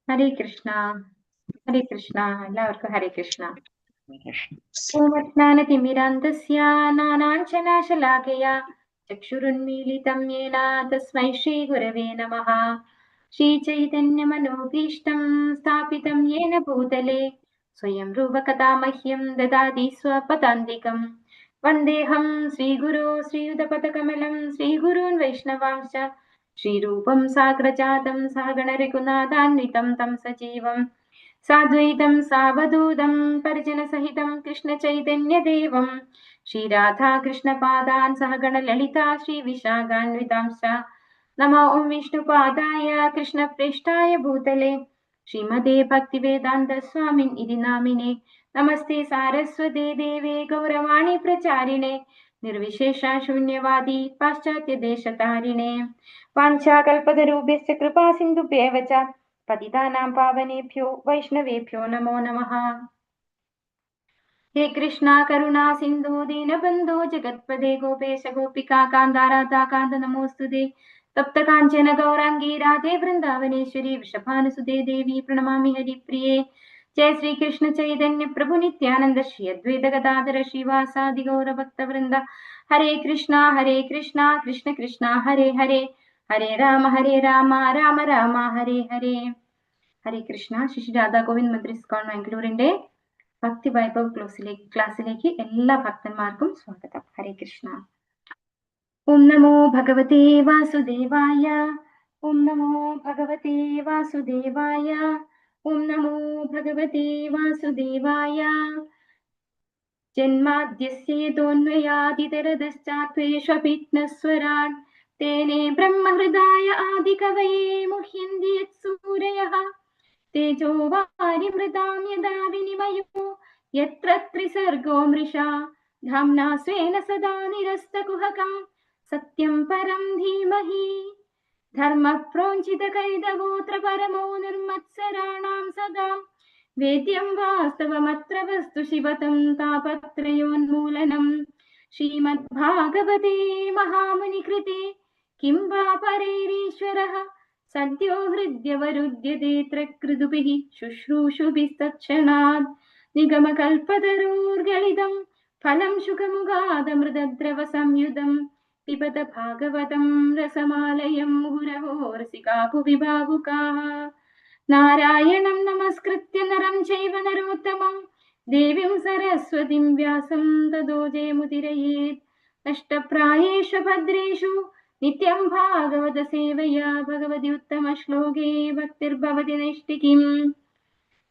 ഹരേ കൃഷ്ണ. ഹരേ കൃഷ്ണ. എല്ലാവർക്കും ഹരേ കൃഷ്ണ. ഓമജ്ഞാനതിമിരാന്ധസ്യ നാനാഞ്ജനശലാകയാ ചക്ഷുരുന്മീലിതം യേന തസ്മൈ ശ്രീഗുരവേ നമഃ. ശ്രീചൈതന്യമനോഭീഷ്ടം സ്ഥാപിതം യേന ഭൂതലേ സ്വയം രൂപകഥാ മഹ്യം ദദാതി സ്വപദാന്തികം. വന്ദേഹം ശ്രീഗുരോ ശ്രീയുതപദകമലം ശ്രീഗുരുन् വൈഷ്ണവാംശ്ച ശ്രീരൂപം സാഗ്രജാതം സഹഗണ രഘുനാഥാന്വിതം തം സജീവം സാദ്വൈതം സാവധൂതം പരിജനസഹിതം കൃഷ്ണചൈതന്യദേവം ശ്രീരാധാകൃഷ്ണപാദാൻ സഹഗണ ലളിതാ ശ്രീവിശാഖാന്വിതാംശ്ച. നമോ ഓം വിഷ്ണുപാദായ കൃഷ്ണപ്രേഷ്ഠായ ഭൂതലേ ശ്രീമതേ ഭക്തിവേദാന്ത സ്വാമിൻ ഇതി നാമിനെ. നമസ്തേ സാരസ്വതേ ദേവേ ഗൗരവാണി പ്രചാരിണേ നിർവിശേഷ ശൂന്യവാദി പാശ്ചാത്യദേശതാരിണേ. വാഞ്ചാകൽപതരൂപ്യശ്ച കൃപാ സിന്ധുഭ്യേവ ച പതിതാനാം പാവനേഭ്യോ വൈഷ്ണവേഭ്യോ നമോ നമഃ. ഹേ കൃഷ്ണ കരുണാ സിന്ധു ദീനബന്ധോ ജഗത്പദേ ഗോപേശ ഗോപികാ കാന്ത രാധാ കാന്ത നമോസ്തുതേ. തപ്ത കാഞ്ചന ഗൗരാംഗീ രാധേ വൃന്ദാവനേശ്വരി വൃഷഭാനുസുതേ ദേവി പ്രണമാമി ഹരിപ്രിയേ. ജയ ശ്രീ കൃഷ്ണ ചൈതന്യ പ്രഭു നിത്യാനന്ദ ശ്രീ അദ്വൈത ഗദാധര ശ്രീവാസാദി ഗൗരഭക്തവൃന്ദ. ഹരേ കൃഷ്ണ കൃഷ്ണ കൃഷ്ണ ഹരേ ഹരേ ഹരേ രാമ രാമ രാമ ഹരേ ഹരേ. ഹരേ കൃഷ്ണ. ശ്രീ രാധാ ഗോവിന്ദ് മന്ദിർ ഇസ്കോൺ ബാംഗ്ലൂരിന്റെ ഭക്തി വൈഭവ് ക്ലാസ്സിലേക്ക് എല്ലാ ഭക്തന്മാർക്കും സ്വാഗതം. ഹരേ കൃഷ്ണ. ഓം നമോ ഭഗവതേ വാസുദേവായ. ഓം നമോ ഭഗവതേ വാസുദേവായ. ഓം നമോ ഭഗവതേ വാസുദേവായ. ജന്മാദ്യസ്യേതോന്വയാദിതരതശ്ചാത്വേഷ്വഭിഘ്നസ്വരാട് തേനേ ബ്രഹ്മഹൃദായ ആദികവയേ മുഹ്യന്തി യത്സൂരയഃ. തേജോ വാരിമൃതാം യദാ വിനിമയോ യത്ര ത്രിസർഗോ മൃഷാ ധാമ്നാ സ്വേന സദാ നിരസ്തകുഹകം സത്യം പരം ധീമഹി. ധർമ്മപ്രോഞ്ചിതകൈതവോത്ര പരമോ നിർമത്സരാണാം സദാ വേദ്യം വാസ്തവമത്ര വസ്തു ശിവതം താപത്രയോന്മൂലനം. ശ്രീമദ്ഭാഗവതേ മഹാമുനികൃതേ കിം वा പരൈരീശ്വരः സദ്യോ ഹൃദ്യവരുദ്യതേത്ര കൃതുഭിः ശുശ്രൂഷുഭിസ്തക്ഷണാത്. നിഗമകൽപതരോർഗളിതം ഫലം ശുഖമുഖാദമൃതദ്രവ സംയുതം പിബത ഭാഗവതം രസമാലയം മുഹുരഹോ രസികാ ഭുവി ഭാവുകാः. നാരായണം നമസ്കൃത്യ നരം ചൈവ നരോത്തമം ദേവീം സരസ്വതിം വ്യാസം തതോ ജയമുദിരയേത്. നഷ്ടപ്രായേഷു ഭദ്രേഷു നിത്യം ഭാഗവത സേവയാ ഭഗവതി ഉത്തമ ശ്ലോകേ ഭക്തിർഭവതി നൈഷ്ഠികീം.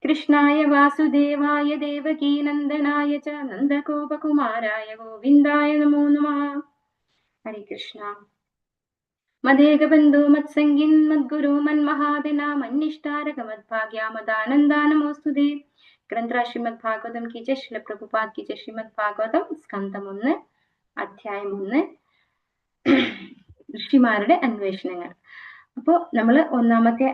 കൃഷ്ണായ വാസുദേവായ ദേവകീ നന്ദനായ ച നന്ദഗോപകുമാരായ ഗോവിന്ദായ നമോ നമഃ. ഹരേ കൃഷ്ണ. മദേകബന്ധു മത്സംഗിൻ മദ്ഗുരു മന്മഹാദിന മന്നിഷ്ടാരക മദ്ഭാഗ്യ മദാനന്ദാ നമോസ്തുതേ. ഗ്രന്ഥ ശ്രീമദ് ഭാഗവതം കി ജയ്. ശ്രീല പ്രഭുപാദ് കി ജയ്. ശ്രീമദ് ഭാഗവതം സ്കന്ധം 1 അധ്യായം 1 ഋഷിമാരുടെ അന്വേഷണങ്ങൾ. അപ്പോ നമ്മള് ഒന്നാമത്തെ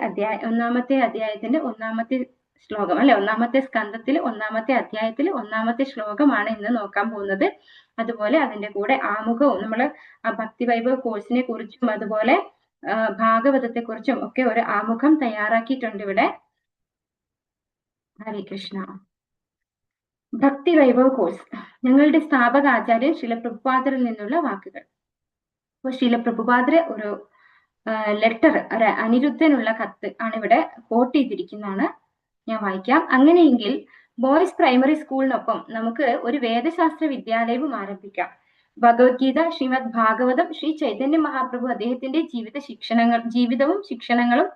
അധ്യായത്തിന്റെ 1-ാമത്തെ ശ്ലോകം അല്ലെ, 1-ാമത്തെ സ്കന്ധത്തിൽ 1-ാമത്തെ അധ്യായത്തിൽ 1-ാമത്തെ ശ്ലോകമാണ് ഇന്ന് നോക്കാൻ പോകുന്നത്. അതുപോലെ അതിന്റെ കൂടെ ആമുഖവും നമ്മള് ആ ഭക്തി വൈഭവ കോഴ്സിനെ കുറിച്ചും അതുപോലെ ഭാഗവതത്തെ കുറിച്ചും ഒക്കെ ഒരു ആമുഖം തയ്യാറാക്കിയിട്ടുണ്ട് ഇവിടെ. ഹരേ കൃഷ്ണ. ഭക്തി വൈഭവ കോഴ്സ് ഞങ്ങളുടെ സ്ഥാപക ആചാര്യൻ ശ്രീല പ്രഭുപാദരിൽ നിന്നുള്ള വാക്കുകൾ. അപ്പൊ ശ്രീല പ്രഭുപാദര് ഒരു ലെറ്റർ, ഒരു അനിരുദ്ധനുള്ള കത്ത് ആണ് ഇവിടെ കോട്ട് ചെയ്തിരിക്കുന്നതാണ്. ഞാൻ വായിക്കാം. അങ്ങനെയെങ്കിൽ ബോയ്സ് പ്രൈമറി സ്കൂളിനൊപ്പം നമുക്ക് ഒരു വേദശാസ്ത്ര വിദ്യാലയവും ആരംഭിക്കാം. ഭഗവത്ഗീത, ശ്രീമദ് ഭാഗവതം, ശ്രീ ചൈതന്യ മഹാപ്രഭു അദ്ദേഹത്തിന്റെ ജീവിതവും ശിക്ഷണങ്ങളും,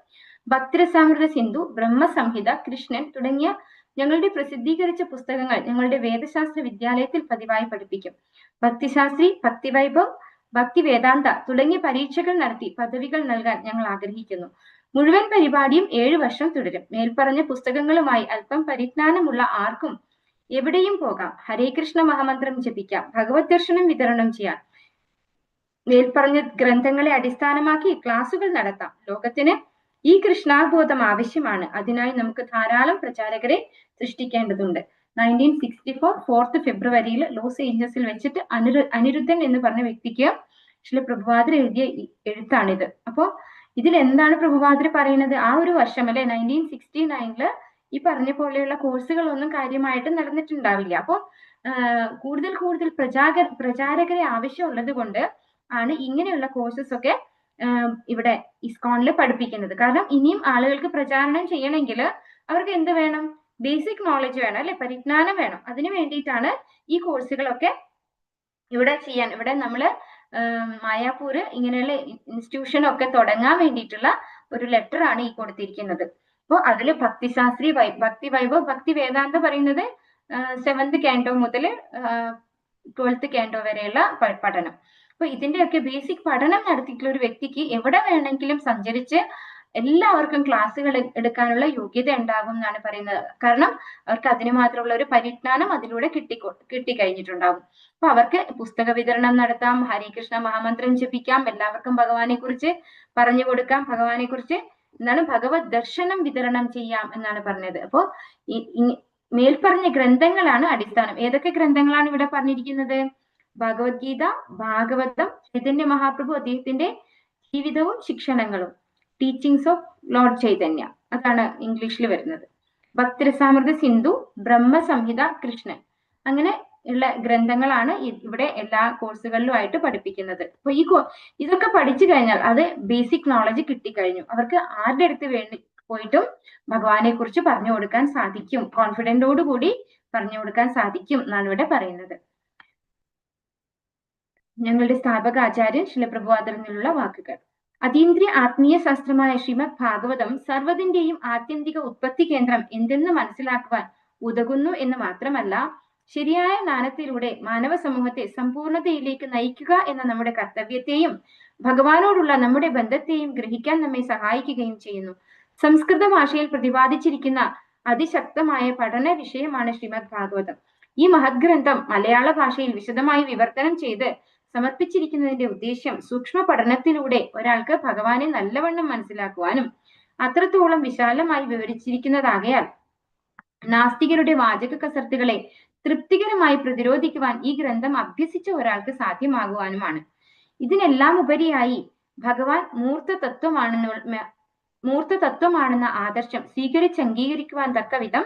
ഭക്തിരസാമൃത സിന്ധു, ബ്രഹ്മസംഹിത, കൃഷ്ണൻ തുടങ്ങിയ ഞങ്ങളുടെ പ്രസിദ്ധീകരിച്ച പുസ്തകങ്ങൾ ഞങ്ങളുടെ വേദശാസ്ത്ര വിദ്യാലയത്തിൽ പതിവായി പഠിപ്പിക്കും. ഭക്തിശാസ്ത്രി, ഭക്തിവൈഭവ്, ഭക്തി വേദാന്ത തുടങ്ങിയ പരീക്ഷകൾ നടത്തി പദവികൾ നൽകാൻ ഞങ്ങൾ ആഗ്രഹിക്കുന്നു. മുഴുവൻ പരിപാടിയും 7 വർഷം തുടരും. മേൽപ്പറഞ്ഞ പുസ്തകങ്ങളുമായി അല്പം പരിജ്ഞാനമുള്ള ആർക്കും എവിടെയും പോകാം. ഹരേ കൃഷ്ണ മഹാമന്ത്രം ജപിക്കാം. ഭഗവത് ദർശനം വിതരണം ചെയ്യാം. മേൽപ്പറഞ്ഞ ഗ്രന്ഥങ്ങളെ അടിസ്ഥാനമാക്കി ക്ലാസുകൾ നടത്താം. ലോകത്തിന് ഈ കൃഷ്ണാബോധം ആവശ്യമാണ്. അതിനായി നമുക്ക് ധാരാളം പ്രചാരകരെ സൃഷ്ടിക്കേണ്ടതുണ്ട്. 1964 4th ഫെബ്രുവരിയിൽ ലോസ് ഏഞ്ചൽസിൽ വെച്ചിട്ട് അനിരുദ്ധൻ എന്ന് പറഞ്ഞ വ്യക്തിക്ക് ശ്രീ പ്രഭുപാദർ എഴുതിയ എഴുത്താണിത്. അപ്പോ ഇതിൽ എന്താണ് പ്രഭുപാദർ പറയുന്നത്? ആ ഒരു വർഷം അല്ലെ 1969 ഈ പറഞ്ഞ പോലെയുള്ള കോഴ്സുകളൊന്നും കാര്യമായിട്ട് നടന്നിട്ടുണ്ടാവില്ല. അപ്പോൾ കൂടുതൽ കൂടുതൽ പ്രചാരകരെ ആവശ്യമുള്ളത് കൊണ്ട് ആണ് ഇങ്ങനെയുള്ള കോഴ്സസ് ഒക്കെ ഇവിടെ ഇസ്കോണിൽ പഠിപ്പിക്കുന്നത്. കാരണം ഇനിയും ആളുകൾക്ക് പ്രചാരണം ചെയ്യണമെങ്കിൽ അവർക്ക് എന്ത് വേണം? ബേസിക് നോളജ് വേണം അല്ലെ, പരിജ്ഞാനം വേണം. അതിനു വേണ്ടിയിട്ടാണ് ഈ കോഴ്സുകളൊക്കെ ഇവിടെ ചെയ്യാൻ. ഇവിടെ നമ്മള് മായാപൂര് ഇങ്ങനെയുള്ള ഇൻസ്റ്റിറ്റ്യൂഷൻ ഒക്കെ തുടങ്ങാൻ വേണ്ടിയിട്ടുള്ള ഒരു ലെറ്റർ ആണ് ഈ കൊടുത്തിരിക്കുന്നത്. അപ്പോൾ അതില് ഭക്തിശാസ്ത്രി, ഭക്തി വൈഭവ്, ഭക്തി വേദാന്ത പറയുന്നത് 7th കാൻഡോ മുതൽ 12th കാൻഡോ വരെയുള്ള പഠനം. അപ്പൊ ഇതിന്റെയൊക്കെ ബേസിക് പഠനം നടത്തിയിട്ടുള്ള ഒരു വ്യക്തിക്ക് എവിടെ വേണമെങ്കിലും സഞ്ചരിച്ച് എല്ലാവർക്കും ക്ലാസ്സുകൾ എടുക്കാനുള്ള യോഗ്യത ഉണ്ടാകും എന്നാണ് പറയുന്നത്. കാരണം അവർക്ക് അതിന് മാത്രമുള്ള ഒരു പരിജ്ഞാനം അതിലൂടെ കിട്ടിക്കഴിഞ്ഞിട്ടുണ്ടാകും. അപ്പൊ അവർക്ക് പുസ്തക വിതരണം നടത്താം, ഹരികൃഷ്ണ മഹാമന്ത്രം ജപിക്കാം, എല്ലാവർക്കും ഭഗവാനെ കുറിച്ച് പറഞ്ഞു കൊടുക്കാം, ഭഗവാനെ കുറിച്ച് എന്താണ് ഭഗവത് ദർശനം വിതരണം ചെയ്യാം എന്നാണ് പറഞ്ഞത്. അപ്പോ മേൽപ്പറഞ്ഞ ഗ്രന്ഥങ്ങളാണ് അടിസ്ഥാനം. ഏതൊക്കെ ഗ്രന്ഥങ്ങളാണ് ഇവിടെ പറഞ്ഞിരിക്കുന്നത്? ഭഗവത്ഗീത, ഭാഗവതം, ചൈതന്യ മഹാപ്രഭു അദ്ദേഹത്തിന്റെ ജീവിതവും ശിക്ഷണങ്ങളും, ടീച്ചിങ്സ് ഓഫ് ലോർഡ് ചൈതന്യ, അതാണ് ഇംഗ്ലീഷിൽ വരുന്നത്. ഭക്തിരസാമൃത സിന്ധു, ബ്രഹ്മസംഹിത, കൃഷ്ണൻ, അങ്ങനെ ഉള്ള ഗ്രന്ഥങ്ങളാണ് ഇവിടെ എല്ലാ കോഴ്സുകളിലുമായിട്ട് പഠിപ്പിക്കുന്നത്. അപ്പൊ ഇതൊക്കെ പഠിച്ചു കഴിഞ്ഞാൽ അത് ബേസിക് നോളജ് കിട്ടിക്കഴിഞ്ഞു. അവർക്ക് ആരുടെ അടുത്ത് വേണ്ടി പോയിട്ടും ഭഗവാനെ കുറിച്ച് പറഞ്ഞു കൊടുക്കാൻ സാധിക്കും, കോൺഫിഡന്റോട് കൂടി പറഞ്ഞു കൊടുക്കാൻ സാധിക്കും എന്നാണ് ഇവിടെ പറയുന്നത്. ഞങ്ങളുടെ സ്ഥാപക ആചാര്യൻ ശിലപ്രഭുപാദരിൽ നിന്നുള്ള വാക്കുകൾ. അതീന്ദ്രിയ ആത്മീയ ശാസ്ത്രമായ ശ്രീമദ് ഭാഗവതം സർവ്വതിന്റെയും ആത്യന്തിക ഉത്പത്തി കേന്ദ്രം എന്തെന്ന് മനസ്സിലാക്കുവാൻ ഉതകുന്നു എന്ന് മാത്രമല്ല, ശരിയായ ജ്ഞാനത്തിലൂടെ മാനവ സമൂഹത്തെ സമ്പൂർണതയിലേക്ക് നയിക്കുക എന്ന നമ്മുടെ കർത്തവ്യത്തെയും ഭഗവാനോടുള്ള നമ്മുടെ ബന്ധത്തെയും ഗ്രഹിക്കാൻ നമ്മെ സഹായിക്കുകയും ചെയ്യുന്നു. സംസ്കൃത ഭാഷയിൽ പ്രതിപാദിച്ചിരിക്കുന്ന അതിശക്തമായ പഠന വിഷയമാണ് ശ്രീമദ് ഭാഗവതം. ഈ മഹത് ഗ്രന്ഥം മലയാള ഭാഷയിൽ വിശദമായി വിവർത്തനം ചെയ്ത് സമർപ്പിച്ചിരിക്കുന്നതിന്റെ ഉദ്ദേശ്യം സൂക്ഷ്മ പഠനത്തിലൂടെ ഒരാൾക്ക് ഭഗവാനെ നല്ലവണ്ണം മനസ്സിലാക്കുവാനും അത്രത്തോളം വിശാലമായി വിവരിച്ചിരിക്കുന്നതാകയാൽ നാസ്തികരുടെ വാചക കസർത്തുകളെ തൃപ്തികരമായി പ്രതിരോധിക്കുവാൻ ഈ ഗ്രന്ഥം അഭ്യസിച്ച ഒരാൾക്ക് സാധ്യമാകുവാനുമാണ്. ഇതിനെല്ലാം ഉപരിയായി ഭഗവാൻ മൂർത്ത തത്വമാണെന്ന ആദർശം സ്വീകരിച്ച് അംഗീകരിക്കുവാൻ തക്ക വിധം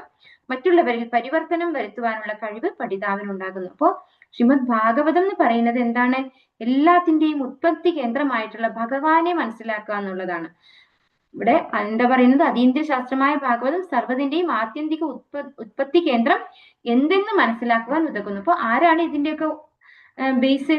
മറ്റുള്ളവരിൽ പരിവർത്തനം വരുത്തുവാനുള്ള കഴിവ് പഠിതാവിനുണ്ടാകുന്നു. അപ്പോ ശ്രീമദ് ഭാഗവതം എന്ന് പറയുന്നത് എന്താണ്? എല്ലാത്തിന്റെയും ഉത്പത്തി കേന്ദ്രമായിട്ടുള്ള ഭഗവാനെ മനസ്സിലാക്കുക എന്നുള്ളതാണ്. ഇവിടെ എന്താ പറയുന്നത്? അതീന്ദ്രിയ ശാസ്ത്രമായ ഭാഗവതം സർവ്വതിന്റെയും ആത്യന്തിക ഉത്പത്തി കേന്ദ്രം എന്തെന്ന് മനസ്സിലാക്കുവാൻ ഉതകുന്നു. അപ്പൊ ആരാണ് ഇതിന്റെയൊക്കെ ബേസ്?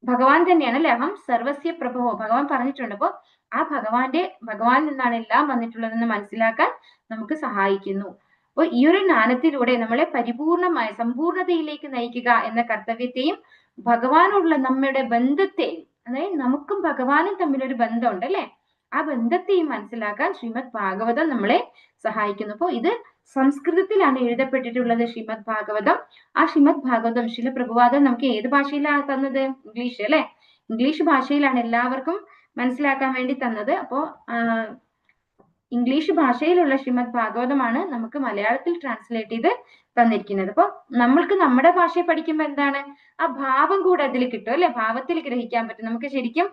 ഭഗവാൻ തന്നെയാണ് അല്ലെ. അഹം സർവസ്യ പ്രഭവോ, ഭഗവാൻ പറഞ്ഞിട്ടുണ്ട്. അപ്പൊ ആ ഭഗവാനിൽ നിന്നാണ് എല്ലാം വന്നിട്ടുള്ളതെന്ന് മനസ്സിലാക്കാൻ നമുക്ക് സഹായിക്കുന്നു. അപ്പൊ ഈ ഒരു ജ്ഞാനത്തിലൂടെ നമ്മളെ പരിപൂർണമായ സമ്പൂർണതയിലേക്ക് നയിക്കുക എന്ന കർത്തവ്യത്തെയും ഭഗവാനോടുള്ള നമ്മുടെ ബന്ധത്തെയും, അതായത് നമുക്കും ഭഗവാനും തമ്മിലൊരു ബന്ധമുണ്ട് അല്ലെ, ആ ബന്ധത്തെയും മനസ്സിലാക്കാൻ ശ്രീമദ് ഭാഗവതം നമ്മളെ സഹായിക്കുന്നു. അപ്പോൾ ഇത് സംസ്കൃതത്തിലാണ് എഴുതപ്പെട്ടിട്ടുള്ളത് ശ്രീമദ് ഭാഗവതം. ആ ശ്രീമദ് ഭാഗവതം ശിലപ്രഭുപാദർ നമുക്ക് ഏത് ഭാഷയിലാണ് തന്നത്? ഇംഗ്ലീഷ് അല്ലെ. ഇംഗ്ലീഷ് ഭാഷയിലാണ് എല്ലാവർക്കും മനസ്സിലാക്കാൻ വേണ്ടി തന്നത്. അപ്പോ ഇംഗ്ലീഷ് ഭാഷയിലുള്ള ശ്രീമദ് ഭാഗവതമാണ് നമുക്ക് മലയാളത്തിൽ ട്രാൻസ്ലേറ്റ് ചെയ്ത് തന്നിരിക്കുന്നത്. അപ്പൊ നമ്മൾക്ക് നമ്മുടെ ഭാഷയെ പഠിക്കുമ്പോൾ എന്താണ്? ആ ഭാവം കൂടെ അതിൽ കിട്ടും അല്ലെ, ഭാവത്തിൽ ഗ്രഹിക്കാൻ പറ്റും. നമുക്ക് ശരിക്കും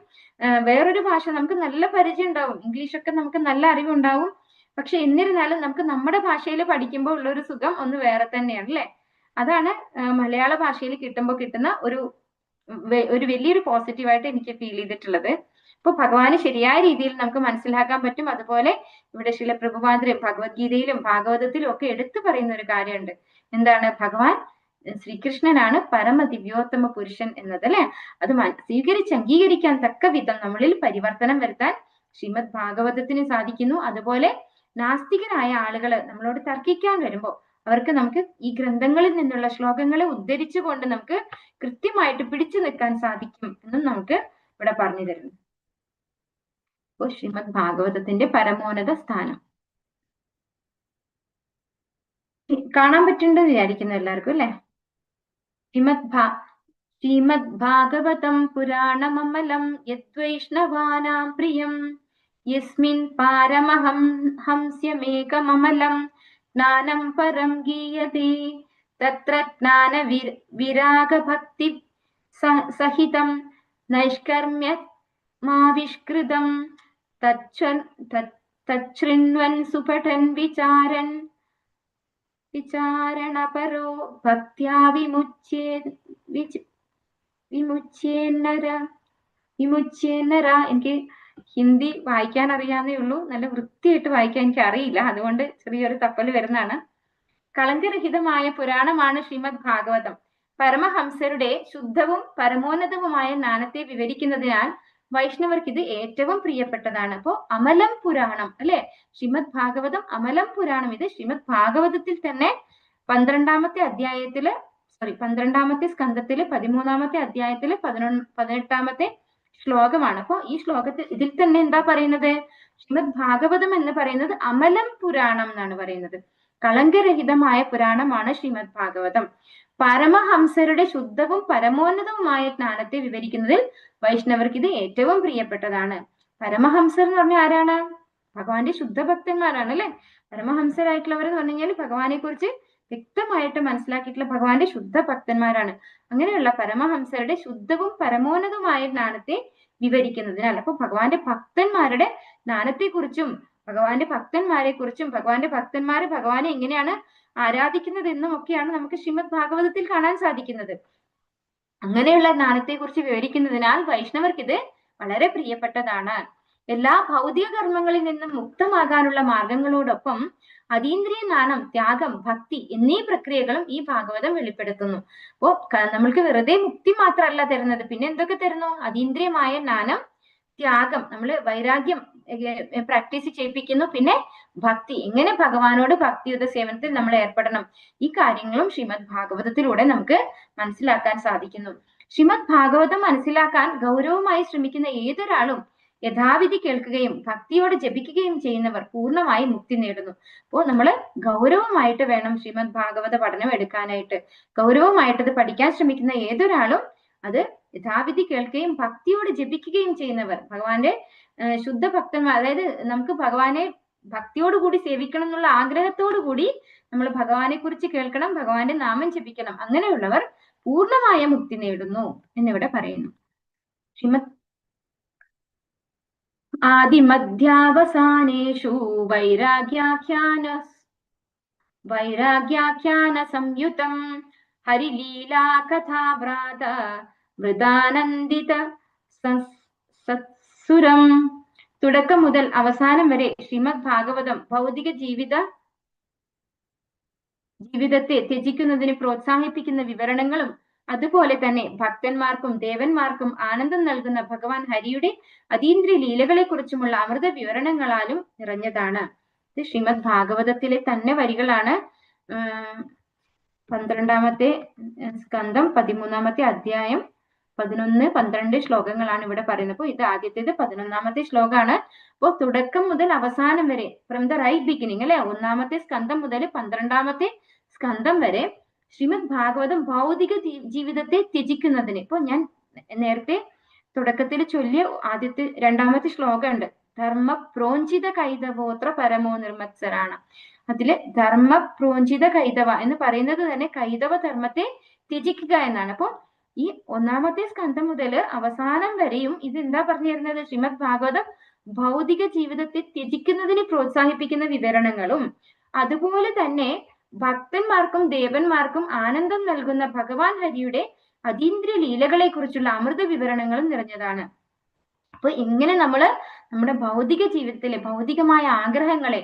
വേറൊരു ഭാഷ നമുക്ക് നല്ല പരിചയം ഉണ്ടാവും, ഇംഗ്ലീഷൊക്കെ നമുക്ക് നല്ല അറിവുണ്ടാവും. പക്ഷെ എന്നിരുന്നാലും നമുക്ക് നമ്മുടെ ഭാഷയിൽ പഠിക്കുമ്പോൾ ഉള്ള ഒരു സുഖം ഒന്ന് വേറെ തന്നെയാണ് അല്ലെ. അതാണ് മലയാള ഭാഷയിൽ കിട്ടുമ്പോൾ കിട്ടുന്ന ഒരു വലിയൊരു പോസിറ്റീവായിട്ട് എനിക്ക് ഫീൽ ചെയ്തിട്ടുള്ളത്. അപ്പൊ ഭഗവാന് ശരിയായ രീതിയിൽ നമുക്ക് മനസ്സിലാക്കാൻ പറ്റും. അതുപോലെ ഇവിടെ ശിലപ്രഭുപാദരും ഭഗവത്ഗീതയിലും ഭാഗവതത്തിലും ഒക്കെ എടുത്തു പറയുന്ന ഒരു കാര്യമുണ്ട്. എന്താണ്? ഭഗവാൻ ശ്രീകൃഷ്ണനാണ് പരമ ദിവ്യോത്തമ പുരുഷൻ എന്നത് അല്ലെ. അത് സ്വീകരിച്ച് അംഗീകരിക്കാൻ തക്ക വിധം നമ്മളിൽ പരിവർത്തനം വരുത്താൻ ശ്രീമദ് ഭാഗവതത്തിന് സാധിക്കുന്നു. അതുപോലെ നാസ്തികരായ ആളുകൾ നമ്മളോട് തർക്കിക്കാൻ വരുമ്പോൾ അവർക്ക് നമുക്ക് ഈ ഗ്രന്ഥങ്ങളിൽ നിന്നുള്ള ശ്ലോകങ്ങളെ ഉദ്ധരിച്ചുകൊണ്ട് നമുക്ക് കൃത്യമായിട്ട് പിടിച്ചു നിൽക്കാൻ സാധിക്കും എന്നും നമുക്ക് ഇവിടെ പറഞ്ഞു തരുന്നു. അപ്പോൾ ശ്രീമദ് ഭാഗവതത്തിന്റെ പരമോന്നത സ്ഥാനം കാണാൻ പറ്റുന്നുണ്ടെന്ന് വിചാരിക്കുന്നു എല്ലാവർക്കും അല്ലെ. ശ്രീമദ് ഭാഗവതം പുരാണമമലം യദ്വൈഷ്ണവാനാം പ്രിയം യസ്മിൻ പാരമഹം ഹംസ്യമേകമമലം ജ്ഞാനം പരം ഗീയതേ തത്ര ജ്ഞാന വിരാഗഭക്തി സഹിതം നൈഷ്കർമ്യമാവിഷ്കൃതം തച്ഛൃണ്വൻ സുപഠൻ വിചാരണപരോ ഭക്ത്യാ വിമുച്യേന്നര. എനിക്ക് ഹിന്ദി വായിക്കാൻ അറിയാന്നേ ഉള്ളൂ, നല്ല വൃത്തിയായിട്ട് വായിക്കാൻ എനിക്ക് അറിയില്ല, അതുകൊണ്ട് ചെറിയൊരു തപ്പൽ വരുന്നതാണ്. കളങ്കരഹിതമായ പുരാണമാണ് ശ്രീമദ് ഭാഗവതം. പരമഹംസരുടെ ശുദ്ധവും പരമോന്നതവുമായ ജ്ഞാനത്തെ വിവരിക്കുന്നതിനാൽ വൈഷ്ണവർക്ക് ഇത് ഏറ്റവും പ്രിയപ്പെട്ടതാണ്. അപ്പോ അമലം പുരാണം അല്ലെ, ശ്രീമദ് ഭാഗവതം അമലം പുരാണം. ഇത് ശ്രീമദ് ഭാഗവതത്തിൽ തന്നെ 12ാമത്തെ സ്കന്ധത്തില് 13ാമത്തെ അധ്യായത്തില് 18ാമത്തെ ശ്ലോകമാണ്. അപ്പോ ഈ ശ്ലോകത്തിൽ ഇതിൽ തന്നെ എന്താ പറയുന്നത്? ശ്രീമദ് ഭാഗവതം എന്ന് പറയുന്നത് അമലം പുരാണം എന്നാണ് പറയുന്നത്. കളങ്കരഹിതമായ പുരാണമാണ് ശ്രീമദ് ഭാഗവതം. പരമഹംസരുടെ ശുദ്ധവും പരമോന്നതവുമായ ജ്ഞാനത്തെ വിവരിക്കുന്നതിൽ വൈഷ്ണവർക്ക് ഇത് ഏറ്റവും പ്രിയപ്പെട്ടതാണ്. പരമഹംസർ എന്ന് പറഞ്ഞാൽ ആരാണ്? ഭഗവാന്റെ ശുദ്ധഭക്തന്മാരാണ് അല്ലെ. പരമഹംസരായിട്ടുള്ളവർ എന്ന് പറഞ്ഞു കഴിഞ്ഞാൽ ഭഗവാനെ കുറിച്ച് വ്യക്തമായിട്ട് മനസ്സിലാക്കിയിട്ടുള്ള ഭഗവാന്റെ ശുദ്ധ ഭക്തന്മാരാണ്. അങ്ങനെയുള്ള പരമഹംസരുടെ ശുദ്ധവും പരമോന്നതവുമായ ജ്ഞാനത്തെ വിവരിക്കുന്നതിനാൽ, അപ്പൊ ഭഗവാന്റെ ഭക്തന്മാരുടെ ജ്ഞാനത്തെ കുറിച്ചും ഭഗവാന്റെ ഭക്തന്മാരെ കുറിച്ചും ഭഗവാന്റെ ഭക്തന്മാരെ ഭഗവാനെ എങ്ങനെയാണ് ആരാധിക്കുന്നത് എന്നും ഒക്കെയാണ് നമുക്ക് ശ്രീമദ് ഭാഗവതത്തിൽ കാണാൻ സാധിക്കുന്നത്. അങ്ങനെയുള്ള ജ്ഞാനത്തെ കുറിച്ച് വിവരിക്കുന്നതിനാൽ വൈഷ്ണവർക്ക് ഇത് വളരെ പ്രിയപ്പെട്ടതാണ്. എല്ലാ ഭൗതിക കർമ്മങ്ങളിൽ നിന്നും മുക്തമാകാനുള്ള മാർഗങ്ങളോടൊപ്പം അതീന്ദ്രിയ ജ്ഞാനം, ത്യാഗം, ഭക്തി എന്നീ പ്രക്രിയകളും ഈ ഭാഗവതം വെളിപ്പെടുത്തുന്നു. അപ്പോ നമ്മൾക്ക് വെറുതെ മുക്തി മാത്രമല്ല തരുന്നത്, പിന്നെ എന്തൊക്കെ തരുന്നു? അതീന്ദ്രിയമായ ജ്ഞാനം, ത്യാഗം, നമ്മള് വൈരാഗ്യം പ്രാക്ടീസ് ചെയ്യിപ്പിക്കുന്നു, പിന്നെ ഭക്തി, എങ്ങനെ ഭഗവാനോട് ഭക്തിയുത സേവനത്തിൽ നമ്മൾ ഏർപ്പെടണം, ഈ കാര്യങ്ങളും ശ്രീമദ് ഭാഗവതത്തിലൂടെ നമുക്ക് മനസ്സിലാക്കാൻ സാധിക്കുന്നു. ശ്രീമദ് ഭാഗവതം മനസ്സിലാക്കാൻ ഗൗരവമായി ശ്രമിക്കുന്ന ഏതൊരാളും യഥാവിധി കേൾക്കുകയും ഭക്തിയോടെ ജപിക്കുകയും ചെയ്യുന്നവർ പൂർണ്ണമായി മുക്തി നേടുന്നു. അപ്പോൾ നമ്മൾ ഗൗരവമായിട്ട് വേണം ശ്രീമദ് ഭാഗവത പഠനം എടുക്കാനായിട്ട്. ഗൗരവമായിട്ട് ഇത് പഠിക്കാൻ ശ്രമിക്കുന്ന ഏതൊരാളും അത് യഥാവിധി കേൾക്കുകയും ഭക്തിയോട് ജപിക്കുകയും ചെയ്യുന്നവർ, ഭഗവാന്റെ ശുദ്ധ ഭക്തന്മാർ, അതായത് നമുക്ക് ഭഗവാനെ ഭക്തിയോടുകൂടി സേവിക്കണം എന്നുള്ള ആഗ്രഹത്തോടു കൂടി നമ്മൾ ഭഗവാനെ കുറിച്ച് കേൾക്കണം, ഭഗവാന്റെ നാമം ജപിക്കണം, അങ്ങനെയുള്ളവർ പൂർണ്ണമായ മുക്തി നേടുന്നു എന്നിവിടെ പറയുന്നു. ശ്രീമദ് ആദിമധ്യാവസാനേഷു വൈരാഗ്യാഖ്യാന സംയുതം ഹരിലീലാ കഥാവ്രാത മൃദാനന്ദിത സത്സുരം. തുടക്കം മുതൽ അവസാനം വരെ ശ്രീമദ് ഭാഗവതം ഭൗതിക ജീവിതത്തെ ത്യജിക്കുന്നതിന് പ്രോത്സാഹിപ്പിക്കുന്ന വിവരണങ്ങളും അതുപോലെ തന്നെ ഭക്തന്മാർക്കും ദേവന്മാർക്കും ആനന്ദം നൽകുന്ന ഭഗവാൻ ഹരിയുടെ അതീന്ദ്രിയ ലീലകളെ കുറിച്ചുമുള്ള അമൃത വിവരണങ്ങളാലും നിറഞ്ഞതാണ്. ഇത് ശ്രീമദ് ഭാഗവതത്തിലെ തന്നെ വരികളാണ്. 12ാമത്തെ സ്കന്ധം 13ാമത്തെ അധ്യായം 11-12 ശ്ലോകങ്ങളാണ് ഇവിടെ പറയുന്നത്. അപ്പോൾ ഇത് ആദ്യത്തേത് 11ാമത്തെ ശ്ലോകമാണ്. അപ്പോൾ തുടക്കം മുതൽ അവസാനം വരെ, ഫ്രം ദ റൈറ്റ് ബിഗിനിങ് അല്ലെ, 1ാമത്തെ സ്കന്ധം മുതൽ 12ാമത്തെ സ്കന്ധം വരെ ശ്രീമദ് ഭാഗവതം ഭൗതിക ജീവിതത്തെ ത്യജിക്കുന്നതിന്, ഇപ്പൊ ഞാൻ നേരത്തെ തുടക്കത്തിൽ ചൊല്ലിയ 2ാമത്തെ ശ്ലോകം ഉണ്ട്, ധർമ്മ പ്രോഞ്ചിത കൈതവോത്ര പരമോ നിർമ്മത്സരാണ്. അതില് ധർമ്മ പ്രോഞ്ചിത കൈതവ എന്ന് പറയുന്നത് തന്നെ കൈതവ ധർമ്മത്തെ ത്യജിക്കുക എന്നാണ്. അപ്പൊ ഈ 1ാമത്തെ സ്കന്ധം മുതൽ അവസാനം വരെയും ഇത് എന്താ പറഞ്ഞു തരുന്നത്? ശ്രീമദ് ഭാഗവതം ഭൗതിക ജീവിതത്തെ ത്യജിക്കുന്നതിന് പ്രോത്സാഹിപ്പിക്കുന്ന വിവരണങ്ങളും അതുപോലെ തന്നെ ഭക്തന്മാർക്കും ദേവന്മാർക്കും ആനന്ദം നൽകുന്ന ഭഗവാൻ ഹരിയുടെ അതീന്ദ്രിയ ലീലകളെ കുറിച്ചുള്ള അമൃത വിവരണങ്ങളും നിറഞ്ഞതാണ്. അപ്പൊ ഇങ്ങനെ നമ്മള് നമ്മുടെ ഭൗതിക ജീവിതത്തിലെ ഭൗതികമായ ആഗ്രഹങ്ങളെ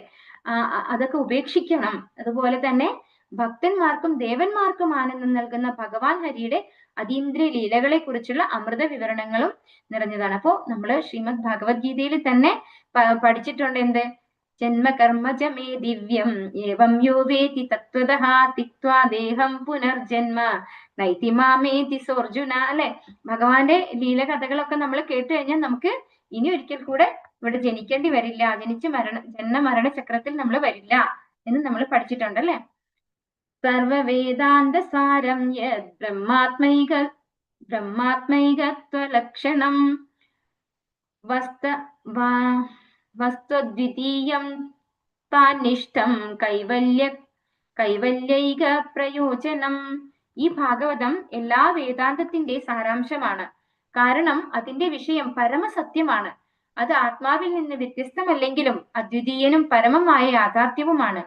അതൊക്കെ ഉപേക്ഷിക്കണം. അതുപോലെ തന്നെ ഭക്തന്മാർക്കും ദേവന്മാർക്കും ആനന്ദം നൽകുന്ന ഭഗവാൻ ഹരിയുടെ അതീന്ദ്രിയ ലീലകളെ കുറിച്ചുള്ള അമൃത വിവരണങ്ങളും നിറഞ്ഞതാണ്. അപ്പോ നമ്മള് ശ്രീമദ് ഭഗവത്ഗീതയിൽ തന്നെ പഠിച്ചിട്ടുണ്ട് എന്ത്? ജന്മകർമ്മജമേ ദിവ്യം ഏവം യോ വേതി തത്വതഃ തിക്ത്വാ ദേഹം പുനർജന്മ നൈതി മാമേതി സോർജുന അല്ലെ. ഭഗവാന്റെ ലീല കഥകളൊക്കെ നമ്മൾ കേട്ട് കഴിഞ്ഞാൽ നമുക്ക് ഇനി ഒരിക്കൽ കൂടെ ഇവിടെ ജനിക്കേണ്ടി വരില്ല, ജന്മ മരണ ചക്രത്തിൽ നമ്മൾ വരില്ല എന്ന് നമ്മൾ പഠിച്ചിട്ടുണ്ട് അല്ലെ. സർവവേദാന്ത സാരം യത് ബ്രഹ്മാത്മൈകത്വലക്ഷണം വസ്തുദ്വിതീയം താനിഷ്ഠം കൈവല്യൈക പ്രയോജനം. ഈ ഭാഗവതം എല്ലാ വേദാന്തത്തിന്റെ സാരാംശമാണ്. കാരണം അതിന്റെ വിഷയം പരമസത്യമാണ്. അത് ആത്മാവിൽ നിന്ന് വ്യത്യസ്തമല്ലെങ്കിലും അദ്വിതീയനും പരമമായ യാഥാർത്ഥ്യവുമാണ്.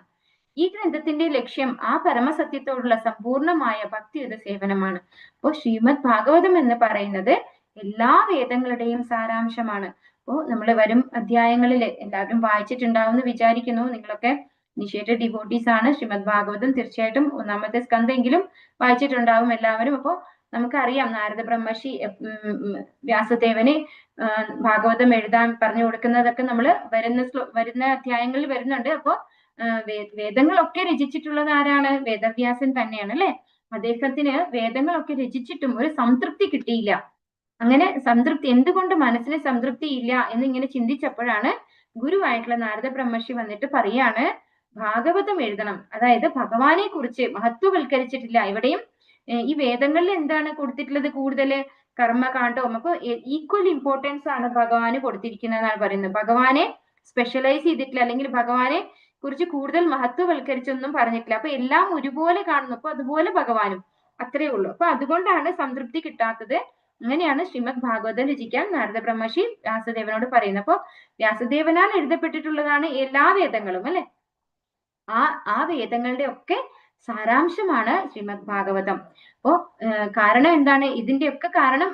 ഈ ഗ്രന്ഥത്തിന്റെ ലക്ഷ്യം ആ പരമസത്യത്തോടുള്ള സമ്പൂർണമായ ഭക്തിയുത സേവനമാണ്. അപ്പോൾ ശ്രീമദ് ഭാഗവതം എന്ന് പറയുന്നത് എല്ലാ വേദങ്ങളുടെയും സാരാംശമാണ്. അപ്പോൾ നമ്മൾ വരും അധ്യായങ്ങളിൽ എല്ലാവരും വായിച്ചിട്ടുണ്ടാവുമെന്ന് വിചാരിക്കുന്നു. നിങ്ങളൊക്കെ ഇനിഷ്യേറ്റഡ് ഡിവോട്ടീസ് ആണ്. ശ്രീമദ് ഭാഗവതം തീർച്ചയായിട്ടും 1ാമത്തെ സ്കന്ധമെങ്കിലും വായിച്ചിട്ടുണ്ടാവും എല്ലാവരും. അപ്പോൾ നമുക്കറിയാം നാരദ ബ്രഹ്മർഷി വ്യാസദേവന് ഭാഗവതം എഴുതാൻ പറഞ്ഞു കൊടുക്കുന്നതൊക്കെ നമ്മൾ വരുന്ന അധ്യായങ്ങളിൽ വരുന്നുണ്ട്. അപ്പോൾ വേദങ്ങളൊക്കെ രചിച്ചിട്ടുള്ളത് ആരാണ്? വേദവ്യാസൻ തന്നെയാണ് അല്ലെ. അദ്ദേഹത്തിന് വേദങ്ങളൊക്കെ രചിച്ചിട്ടും ഒരു സംതൃപ്തി കിട്ടിയില്ല. അങ്ങനെ സംതൃപ്തി, എന്തുകൊണ്ട് മനസ്സിന് സംതൃപ്തി ഇല്ല എന്ന് ഇങ്ങനെ ചിന്തിച്ചപ്പോഴാണ് ഗുരുവായിട്ടുള്ള നാരദ ബ്രഹ്മർഷി വന്നിട്ട് പറയാണ്, ഭാഗവതം എഴുതണം. അതായത് ഭഗവാനെ കുറിച്ച് മഹത്വവൽക്കരിച്ചിട്ടില്ല എവിടെയും. ഈ വേദങ്ങളിൽ എന്താണ് കൊടുത്തിട്ടുള്ളത്? കൂടുതൽ കർമ്മകാണ്ഡവും. അപ്പൊ ഈക്വൽ ഇമ്പോർട്ടൻസ് ആണ് ഭഗവാന് കൊടുത്തിരിക്കുന്നതെന്നാണ് പറയുന്നത്. ഭഗവാനെ സ്പെഷ്യലൈസ് ചെയ്തിട്ടില്ല, അല്ലെങ്കിൽ ഭഗവാനെ കുറിച്ച് കൂടുതൽ മഹത്വവൽക്കരിച്ചൊന്നും പറഞ്ഞിട്ടില്ല. അപ്പൊ എല്ലാം ഒരുപോലെ കാണുന്നു. അപ്പൊ അതുപോലെ ഭഗവാനും, അത്രേ ഉള്ളൂ. അപ്പൊ അതുകൊണ്ടാണ് സംതൃപ്തി കിട്ടാത്തത്. അങ്ങനെയാണ് ശ്രീമദ് ഭാഗവതം രചിക്കാൻ നാരദ ബ്രഹ്മർഷി വ്യാസദേവനോട് പറയുന്നത്. അപ്പൊ വ്യാസദേവനാൽ എഴുതപ്പെട്ടിട്ടുള്ളതാണ് എല്ലാ വേദങ്ങളും അല്ലെ. ആ വേദങ്ങളുടെ ഒക്കെ സാരാംശമാണ് ശ്രീമദ് ഭാഗവതം. അപ്പോ കാരണം എന്താണ്? ഇതിന്റെ ഒക്കെ കാരണം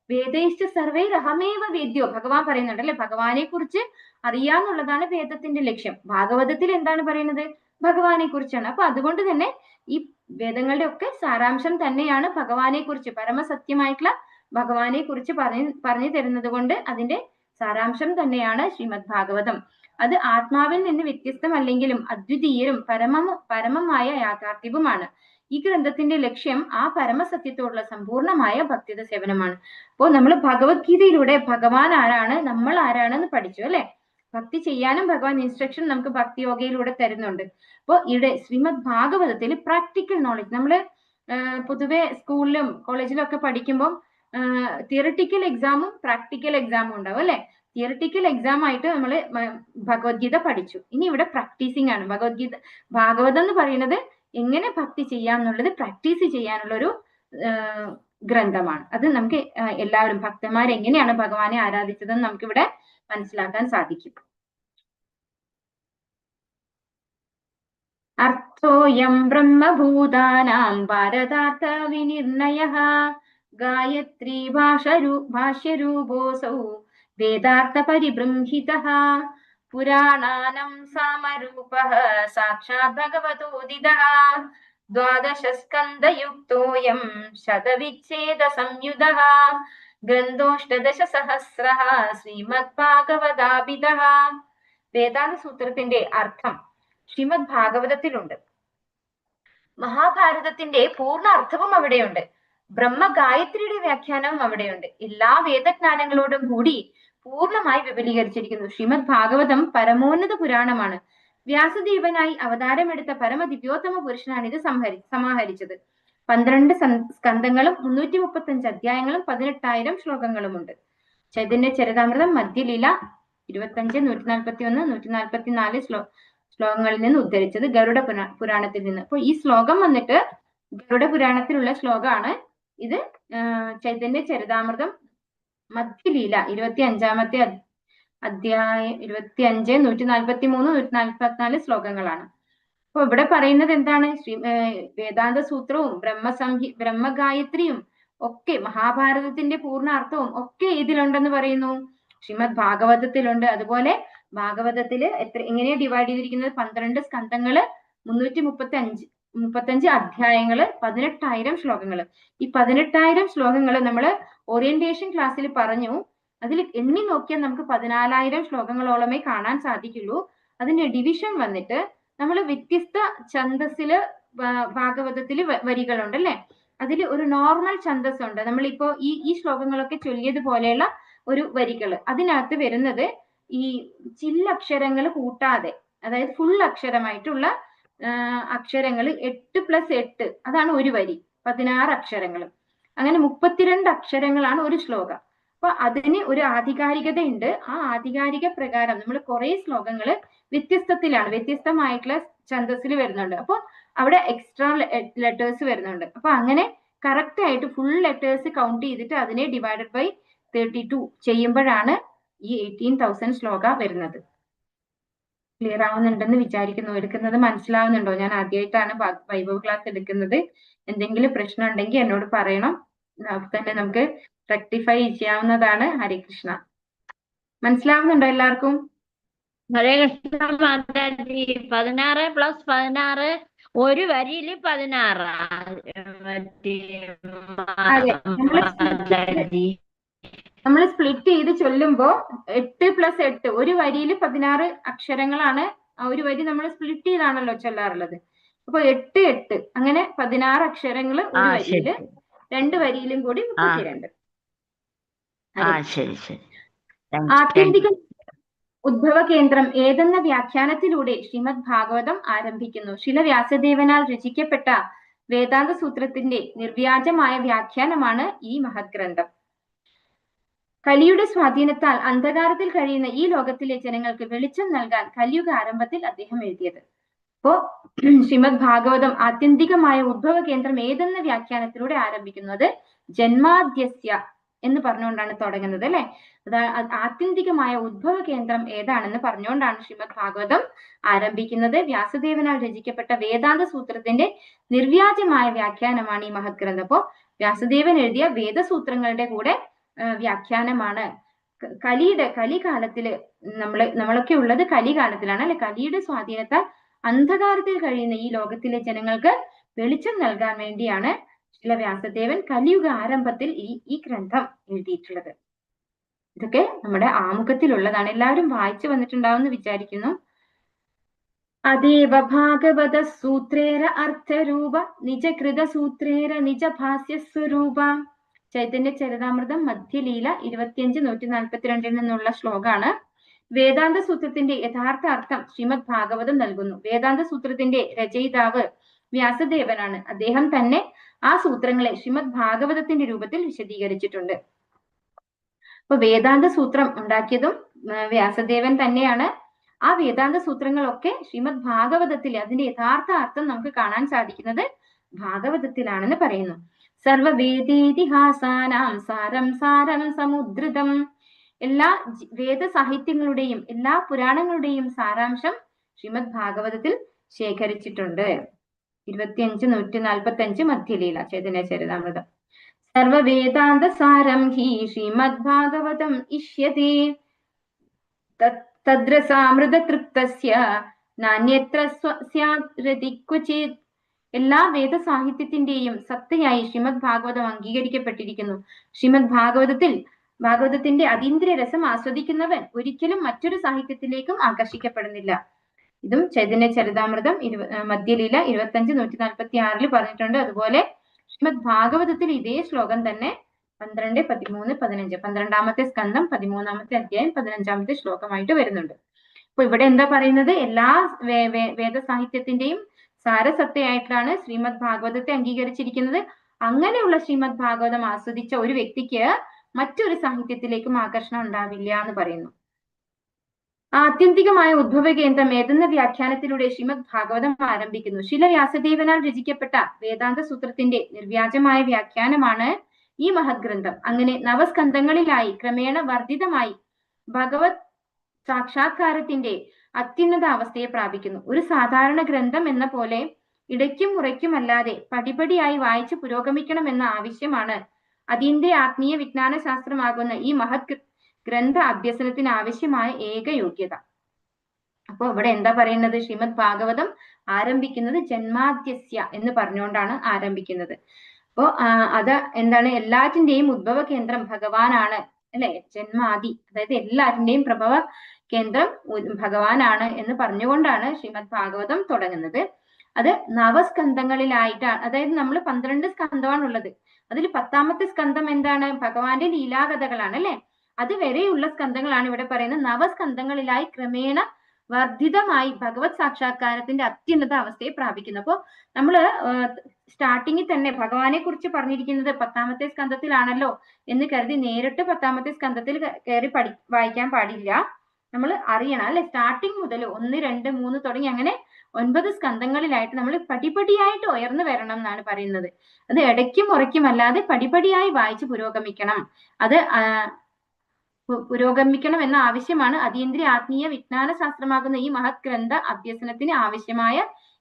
വേദൈശ്ച സർവേ രഹമേവ വേദ്യോ, ഭഗവാൻ പറയുന്നുണ്ട് അല്ലെ. ഭഗവാനെ കുറിച്ച് അറിയാന്നുള്ളതാണ് വേദത്തിന്റെ ലക്ഷ്യം. ഭാഗവതത്തിൽ എന്താണ് പറയുന്നത്? ഭഗവാനെ കുറിച്ചാണ്. അപ്പൊ അതുകൊണ്ട് തന്നെ ഈ വേദങ്ങളുടെ ഒക്കെ സാരാംശം തന്നെയാണ് ഭഗവാനെ കുറിച്ച്, പരമസത്യമായിട്ടുള്ള ഭഗവാനെ കുറിച്ച് പറഞ്ഞു തരുന്നത് കൊണ്ട് അതിന്റെ സാരാംശം തന്നെയാണ് ശ്രീമദ് ഭാഗവതം. അത് ആത്മാവിൽ നിന്ന് വ്യത്യസ്തമല്ലെങ്കിലും അദ്വിതീയരും പരമമായ യാഥാർത്ഥ്യവുമാണ്. ഈ ഗ്രന്ഥത്തിന്റെ ലക്ഷ്യം ആ പരമസത്യത്തോടുള്ള സമ്പൂർണമായ ഭക്തിയുടെ സേവനമാണ്. അപ്പോൾ നമ്മൾ ഭഗവത്ഗീതയിലൂടെ ഭഗവാൻ ആരാണ്, നമ്മൾ ആരാണെന്ന് പഠിച്ചു അല്ലെ. ഭക്തി ചെയ്യാനും ഭഗവാൻ ഇൻസ്ട്രക്ഷൻ നമുക്ക് ഭക്തി യോഗയിലൂടെ തരുന്നുണ്ട്. അപ്പോൾ ഇവിടെ ശ്രീമദ് ഭാഗവതത്തിൽ പ്രാക്ടിക്കൽ നോളജ്, നമ്മൾ പൊതുവെ സ്കൂളിലും കോളേജിലും ഒക്കെ പഠിക്കുമ്പോൾ തിയറിറ്റിക്കൽ എക്സാമും പ്രാക്ടിക്കൽ എക്സാമും ഉണ്ടാവും അല്ലെ. തിയറിറ്റിക്കൽ എക്സാം ആയിട്ട് നമ്മൾ ഭഗവത്ഗീത പഠിച്ചു. ഇനി ഇവിടെ പ്രാക്ടീസിങ് ആണ്. ഭാഗവതം എന്ന് പറയുന്നത് എങ്ങനെ ഭക്തി ചെയ്യാന്നുള്ളത് പ്രാക്ടീസ് ചെയ്യാനുള്ള ഒരു ഗ്രന്ഥമാണ്. അത് നമുക്ക് എല്ലാവരും ഭക്തന്മാർ എങ്ങനെയാണ് ഭഗവാനെ ആരാധിച്ചതെന്ന് നമുക്ക് ഇവിടെ മനസ്സിലാക്കാൻ സാധിക്കും. അർത്ഥോയം ബ്രഹ്മഭൂതാനാം ഭാരതാർത്ഥ വിനിർണയഃ ഗായത്രി ഭാഷ്യരൂപോസൗ വേദാർത്ഥ പരിബൃംഹിതഃ പുരാണാനം സാമരൂപഃ സാക്ഷാത് ഭഗവതോദിതഃ ദ്വാദശസ്കന്ധയുക്തോയം ശതവിച്ഛേദ സംയുതഃ ഗ്രന്ഥോഷ്ടദശസഹസ്രഃ ശ്രീമദ് ഭാഗവതാഭിധഃ. വേദാന്ത സൂത്രത്തിന്റെ അർത്ഥം ശ്രീമദ് ഭാഗവതത്തിലുണ്ട്. മഹാഭാരതത്തിന്റെ പൂർണ്ണ അർത്ഥവും അവിടെയുണ്ട്. ബ്രഹ്മഗായത്രിയുടെ വ്യാഖ്യാനവും അവിടെയുണ്ട്. എല്ലാ വേദജ്ഞാനങ്ങളോടും കൂടി പൂർണ്ണമായി വിപുലീകരിച്ചിരിക്കുന്നു. ശ്രീമദ് ഭാഗവതം പരമോന്നത പുരാണമാണ്. വ്യാസദേവനായി അവതാരമെടുത്ത പരമദിവ്യോത്തമ പുരുഷനാണ് ഇത് സമാഹരിച്ചത്. 12 സ്കന്ധങ്ങളും 335 അധ്യായങ്ങളും 18,000 ശ്ലോകങ്ങളുമുണ്ട്. ചൈതന്യ ചരിതാമൃതം മധ്യലീല 25, 141, 144 ശ്ലോകങ്ങളിൽ നിന്ന് ഉദ്ധരിച്ചത് ഗരുഡ പുരാണത്തിൽ നിന്ന്. അപ്പൊ ഈ ശ്ലോകം വന്നിട്ട് ഗരുഡ പുരാണത്തിലുള്ള ശ്ലോകമാണ്. ഇത് ചൈതന്യ ചരിതാമൃതം മധ്യലീല 25-ാമത്തെ അധ്യായം 25, 143, 144 ശ്ലോകങ്ങളാണ്. അപ്പൊ ഇവിടെ പറയുന്നത് എന്താണ്? വേദാന്ത സൂത്രവും ബ്രഹ്മഗായത്രിയും ഒക്കെ മഹാഭാരതത്തിന്റെ പൂർണ്ണാർത്ഥവും ഒക്കെ ഇതിലുണ്ടെന്ന് പറയുന്നു. ശ്രീമദ് ഭാഗവതത്തിലുണ്ട്. അതുപോലെ ഭാഗവതത്തില് എങ്ങനെ ഡിവൈഡ് ചെയ്തിരിക്കുന്നത്? 12 സ്കന്ധങ്ങള്, 335 അധ്യായങ്ങള്, 18,000 ശ്ലോകങ്ങള്. ഈ 18,000 ശ്ലോകങ്ങള് നമ്മള് ഓറിയന്റേഷൻ ക്ലാസ്സിൽ പറഞ്ഞു. അതിൽ എണ്ണി നോക്കിയാൽ നമുക്ക് 14,000 ശ്ലോകങ്ങളോളമേ കാണാൻ സാധിക്കുള്ളൂ. അതിന്റെ ഡിവിഷൻ വന്നിട്ട് നമ്മൾ വ്യത്യസ്ത ഛന്ദസ്സില് ഭാഗവതത്തില് വരികളുണ്ട് അല്ലെ. അതിൽ ഒരു നോർമൽ ഛന്ദസ് ഉണ്ട്. നമ്മളിപ്പോ ഈ ശ്ലോകങ്ങളൊക്കെ ചൊല്ലിയതുപോലെയുള്ള ഒരു വരികള്. അതിനകത്ത് വരുന്നത് ഈ ചില്ലക്ഷരങ്ങൾ കൂട്ടാതെ, അതായത് ഫുൾ അക്ഷരമായിട്ടുള്ള അക്ഷരങ്ങൾ 8+8, അതാണ് ഒരു വരി. 16 അക്ഷരങ്ങൾ. അങ്ങനെ 32 അക്ഷരങ്ങളാണ് ഒരു ശ്ലോകം. അപ്പൊ അതിന് ഒരു ആധികാരികത ഉണ്ട്. ആ ആധികാരിക പ്രകാരം നമ്മൾ കുറെ ശ്ലോകങ്ങള് വ്യത്യസ്തമായിട്ടുള്ള ഛന്ദസ്സിൽ വരുന്നുണ്ട്. അപ്പൊ അവിടെ എക്സ്ട്രാ ലെറ്റേഴ്സ് വരുന്നുണ്ട്. അപ്പൊ അങ്ങനെ കറക്റ്റ് ആയിട്ട് ഫുൾ ലെറ്റേഴ്സ് കൗണ്ട് ചെയ്തിട്ട് അതിനെ ഡിവൈഡഡ് ബൈ 32 ചെയ്യുമ്പോഴാണ് ഈ 18,000 ശ്ലോക വരുന്നത്. ക്ലിയർ ആവുന്നുണ്ടെന്ന് വിചാരിക്കുന്നു. എടുക്കുന്നത് മനസ്സിലാവുന്നുണ്ടോ? ഞാൻ ആദ്യമായിട്ടാണ് വൈഭവ് ക്ലാസ് എടുക്കുന്നത്. എന്തെങ്കിലും പ്രശ്നം ഉണ്ടെങ്കിൽ എന്നോട് പറയണം. തന്നെ നമുക്ക് റെക്ടിഫൈ ചെയ്യാവുന്നതാണ്. ഹരേ കൃഷ്ണ. മനസ്സിലാവുന്നുണ്ടോ എല്ലാവർക്കും? ഹരേ കൃഷ്ണ മാതാജി. 16 + 16 ഒരു വരിയില് 16. നമ്മൾ സ്പ്ലിറ്റ് ചെയ്ത് ചൊല്ലുമ്പോ 8 + 8 ഒരു വരിയിൽ 16 അക്ഷരങ്ങളാണ്. ഒരു വരി നമ്മൾ സ്പ്ലിറ്റ് ചെയ്താണല്ലോ ചൊല്ലാറുള്ളത്. അപ്പൊ 8 8 അങ്ങനെ 16 അക്ഷരങ്ങൾ ഒരു വരിയില്, 2 വരിയിലും കൂടി 32. ആത്യന്തിക ഉദ്ഭവ കേന്ദ്രം ഏതെന്ന വ്യാഖ്യാനത്തിലൂടെ ശ്രീമദ് ഭാഗവതം ആരംഭിക്കുന്നു. ശില വ്യാസദേവനാൽ രചിക്കപ്പെട്ട വേദാന്ത സൂത്രത്തിന്റെ നിർവ്യാജമായ വ്യാഖ്യാനമാണ് ഈ മഹത് ഗ്രന്ഥം. കലിയുടെ സ്വാധീനത്താൽ അന്ധകാരത്തിൽ കഴിയുന്ന ഈ ലോകത്തിലെ ജനങ്ങൾക്ക് വെളിച്ചം നൽകാൻ കലിയുഗ ആരംഭത്തിൽ അദ്ദേഹം എഴുതിയത്. അപ്പോ ശ്രീമദ് ഭാഗവതം ആത്യന്തികമായ ഉദ്ഭവ കേന്ദ്രം ഏതെന്ന വ്യാഖ്യാനത്തിലൂടെ ആരംഭിക്കുന്നത് ജന്മാദ്യസ്യ എന്ന് പറഞ്ഞുകൊണ്ടാണ് തുടങ്ങുന്നത്, അല്ലെ? ആത്യന്തികമായ ഉദ്ഭവ കേന്ദ്രം ഏതാണെന്ന് പറഞ്ഞുകൊണ്ടാണ് ശ്രീമദ് ഭാഗവതം ആരംഭിക്കുന്നത്. വ്യാസദേവനാൽ രചിക്കപ്പെട്ട വേദാന്ത സൂത്രത്തിന്റെ നിർവ്യാജമായ വ്യാഖ്യാനമാണ് ഈ മഹത് ഗ്രന്ഥം. അപ്പോ വ്യാസദേവൻ എഴുതിയ വേദസൂത്രങ്ങളുടെ കൂടെ വ്യാഖ്യാനമാണ്. കലികാലത്തില് നമ്മളൊക്കെ ഉള്ളത് കലികാലത്തിലാണ്, അല്ലെ? കലിയുടെ സ്വാധീനത്താൽ അന്ധകാരത്തിൽ കഴിയുന്ന ഈ ലോകത്തിലെ ജനങ്ങൾക്ക് വെളിച്ചം നൽകാൻ വേണ്ടിയാണ് ശ്രീല വ്യാസദേവൻ കലിയുഗ ആരംഭത്തിൽ ഈ ഗ്രന്ഥം എഴുതിയിട്ടുള്ളത്. ഇതൊക്കെ നമ്മുടെ ആമുഖത്തിലുള്ളതാണ്. എല്ലാവരും വായിച്ചു വന്നിട്ടുണ്ടാവും എന്ന് വിചാരിക്കുന്നു. അതേവ ഭാഗവത സൂത്രേര അർത്ഥരൂപ നിജകൃത സൂത്രേര നിജ ഭാസ്യ സ്വരൂപ. ചൈതന്യ ചരിതാമൃതം മധ്യലീല 25-142 നിന്നുള്ള ശ്ലോകാണ്. വേദാന്ത സൂത്രത്തിന്റെ യഥാർത്ഥ അർത്ഥം ശ്രീമദ് ഭാഗവതം നൽകുന്നു. വേദാന്ത സൂത്രത്തിന്റെ രചയിതാവ് വ്യാസദേവനാണ്. അദ്ദേഹം തന്നെ ആ സൂത്രങ്ങളെ ശ്രീമദ് ഭാഗവതത്തിന്റെ രൂപത്തിൽ വിശദീകരിച്ചിട്ടുണ്ട്. അപ്പൊ വേദാന്ത സൂത്രം ഉണ്ടാക്കിയതും വ്യാസദേവൻ തന്നെയാണ്. ആ വേദാന്ത സൂത്രങ്ങളൊക്കെ ശ്രീമദ് ഭാഗവതത്തിൽ അതിന്റെ യഥാർത്ഥ അർത്ഥം നമുക്ക് കാണാൻ സാധിക്കുന്നത് ഭാഗവതത്തിലാണെന്ന് പറയുന്നു. സർവവേദേതിഹാസാനാം സാരം സാരം സമുദ്രിതം. എല്ലാ വേദ സാഹിത്യങ്ങളുടെയും എല്ലാ പുരാണങ്ങളുടെയും സാരാംശം ശ്രീമദ് ഭാഗവതത്തിൽ ശേഖരിച്ചിട്ടുണ്ട്. 25-145 മധ്യലീല ചൈതന്യ ചരിതാമൃതം. സർവവേദാന്ത സാരം ഹി ശ്രീമദ് ഭാഗവതം ഇഷ്യതേ തദ്രസാമൃത തൃപ്തസ്യ നാന്യത്ര ക്വചിത്. എല്ലാ വേദ സാഹിത്യത്തിന്റെയും സത്തയായി ശ്രീമദ് ഭാഗവതം അംഗീകരിക്കപ്പെട്ടിരിക്കുന്നു. ശ്രീമദ് ഭാഗവതത്തിന്റെ അതീന്ദ്രിയ രസം ആസ്വദിക്കുന്നവൻ ഒരിക്കലും മറ്റൊരു സാഹിത്യത്തിലേക്കും ആകർഷിക്കപ്പെടുന്നില്ല. ഇതും ചൈതന്യ ചരിതാമൃതം മധ്യലീല 25-146 പറഞ്ഞിട്ടുണ്ട്. അതുപോലെ ശ്രീമദ് ഭാഗവതത്തിൽ ഇതേ ശ്ലോകം തന്നെ 12, 13, 15 12ാമത്തെ സ്കന്ധം 13ാമത്തെ അധ്യായം 15ാമത്തെ ശ്ലോകമായിട്ട് വരുന്നുണ്ട്. അപ്പൊ ഇവിടെ എന്താ പറയുന്നത്? എല്ലാ വേദ സാഹിത്യത്തിന്റെയും സാരസത്തയായിട്ടാണ് ശ്രീമദ് ഭാഗവതത്തെ അംഗീകരിച്ചിരിക്കുന്നത്. അങ്ങനെയുള്ള ശ്രീമദ് ഭാഗവതം ആസ്വദിച്ച ഒരു വ്യക്തിക്ക് മറ്റൊരു സാഹിത്യത്തിലേക്കും ആകർഷണം ഉണ്ടാവില്ല എന്ന് പറയുന്നു. ആത്യന്തികമായ ഉദ്ഭവ കേന്ദ്രം ഏതെന്ന വ്യാഖ്യാനത്തിലൂടെ ശ്രീമദ് ഭാഗവതം ആരംഭിക്കുന്നു. ശില വ്യാസദേവനാൽ രചിക്കപ്പെട്ട വേദാന്ത സൂത്രത്തിന്റെ നിർവ്യാജമായ വ്യാഖ്യാനമാണ് ഈ മഹത് ഗ്രന്ഥം. അങ്ങനെ നവസ്കന്ധങ്ങളിലായി ക്രമേണ വർദ്ധിതമായി ഭഗവത് സാക്ഷാത്കാരത്തിന്റെ അത്യുന്നത അവസ്ഥയെ പ്രാപിക്കുന്നു. ഒരു സാധാരണ ഗ്രന്ഥം എന്ന പോലെ ഇടയ്ക്കും മുറയ്ക്കുമല്ലാതെ പടിപടിയായി വായിച്ചു പുരോഗമിക്കണമെന്ന ആവശ്യമാണ് അതീന്ദ്രിയ ആത്മീയ വിജ്ഞാന ശാസ്ത്രമാകുന്ന ഈ മഹത് ഗ്രന്ഥ അഭ്യസനത്തിന് ആവശ്യമായ ഏക യോഗ്യത. അപ്പൊ ഇവിടെ എന്താ പറയുന്നത്? ശ്രീമദ് ഭാഗവതം ആരംഭിക്കുന്നത് ജന്മാദ്യസ്യ എന്ന് പറഞ്ഞുകൊണ്ടാണ് ആരംഭിക്കുന്നത്. അപ്പോ അത് എന്താണ്? എല്ലാറ്റിന്റെയും ഉദ്ഭവ കേന്ദ്രം ഭഗവാനാണ്, അല്ലെ? ജന്മാദി, അതായത് എല്ലാറ്റിന്റെയും പ്രഭവ കേന്ദ്രം ഭഗവാനാണ് എന്ന് പറഞ്ഞുകൊണ്ടാണ് ശ്രീമദ് ഭാഗവതം തുടങ്ങുന്നത്. അത് നവസ്കന്ധങ്ങളിലായിട്ടാണ്. അതായത് നമ്മൾ 12 സ്കന്ധമാണ് ഉള്ളത്. അതിൽ 10ാമത്തെ സ്കന്ധം എന്താണ്? ഭഗവാന്റെ ലീലാകഥകളാണ്, അല്ലെ? അത് വരെയുള്ള സ്കന്ധങ്ങളാണ് ഇവിടെ പറയുന്നത്. നവസ്കന്ധങ്ങളിലായി ക്രമേണ വർദ്ധിതമായി ഭഗവത് സാക്ഷാത്കാരത്തിന്റെ അത്യുന്നത അവസ്ഥയെ പ്രാപിക്കുന്നു. അപ്പോ നമ്മള് സ്റ്റാർട്ടിങ്ങിൽ തന്നെ ഭഗവാനെ കുറിച്ച് പറഞ്ഞിരിക്കുന്നത് 10ാമത്തെ സ്കന്ധത്തിലാണല്ലോ എന്ന് കരുതി നേരിട്ട് 10ാമത്തെ സ്കന്ധത്തിൽ കയറി വായിക്കാൻ പാടില്ല. നമ്മൾ അറിയണം, അല്ലെ? സ്റ്റാർട്ടിങ് മുതൽ 1, 2, 3 തുടങ്ങി അങ്ങനെ 9 സ്കന്ധങ്ങളിലായിട്ട് നമ്മൾ പടിപടിയായിട്ട് ഉയർന്നു വരണം എന്നാണ് പറയുന്നത്. അത് ഇടയ്ക്കും മുറയ്ക്കും അല്ലാതെ പടിപടിയായി വായിച്ച് പുരോഗമിക്കണം. അത് പുരോഗമിക്കണം എന്ന ആവശ്യമാണ് അതീന്ദ്രിയ ആത്മീയ വിജ്ഞാന ശാസ്ത്രമാകുന്ന ഈ മഹത് ഗ്രന്ഥ അഭ്യസനത്തിന് ആവശ്യമായ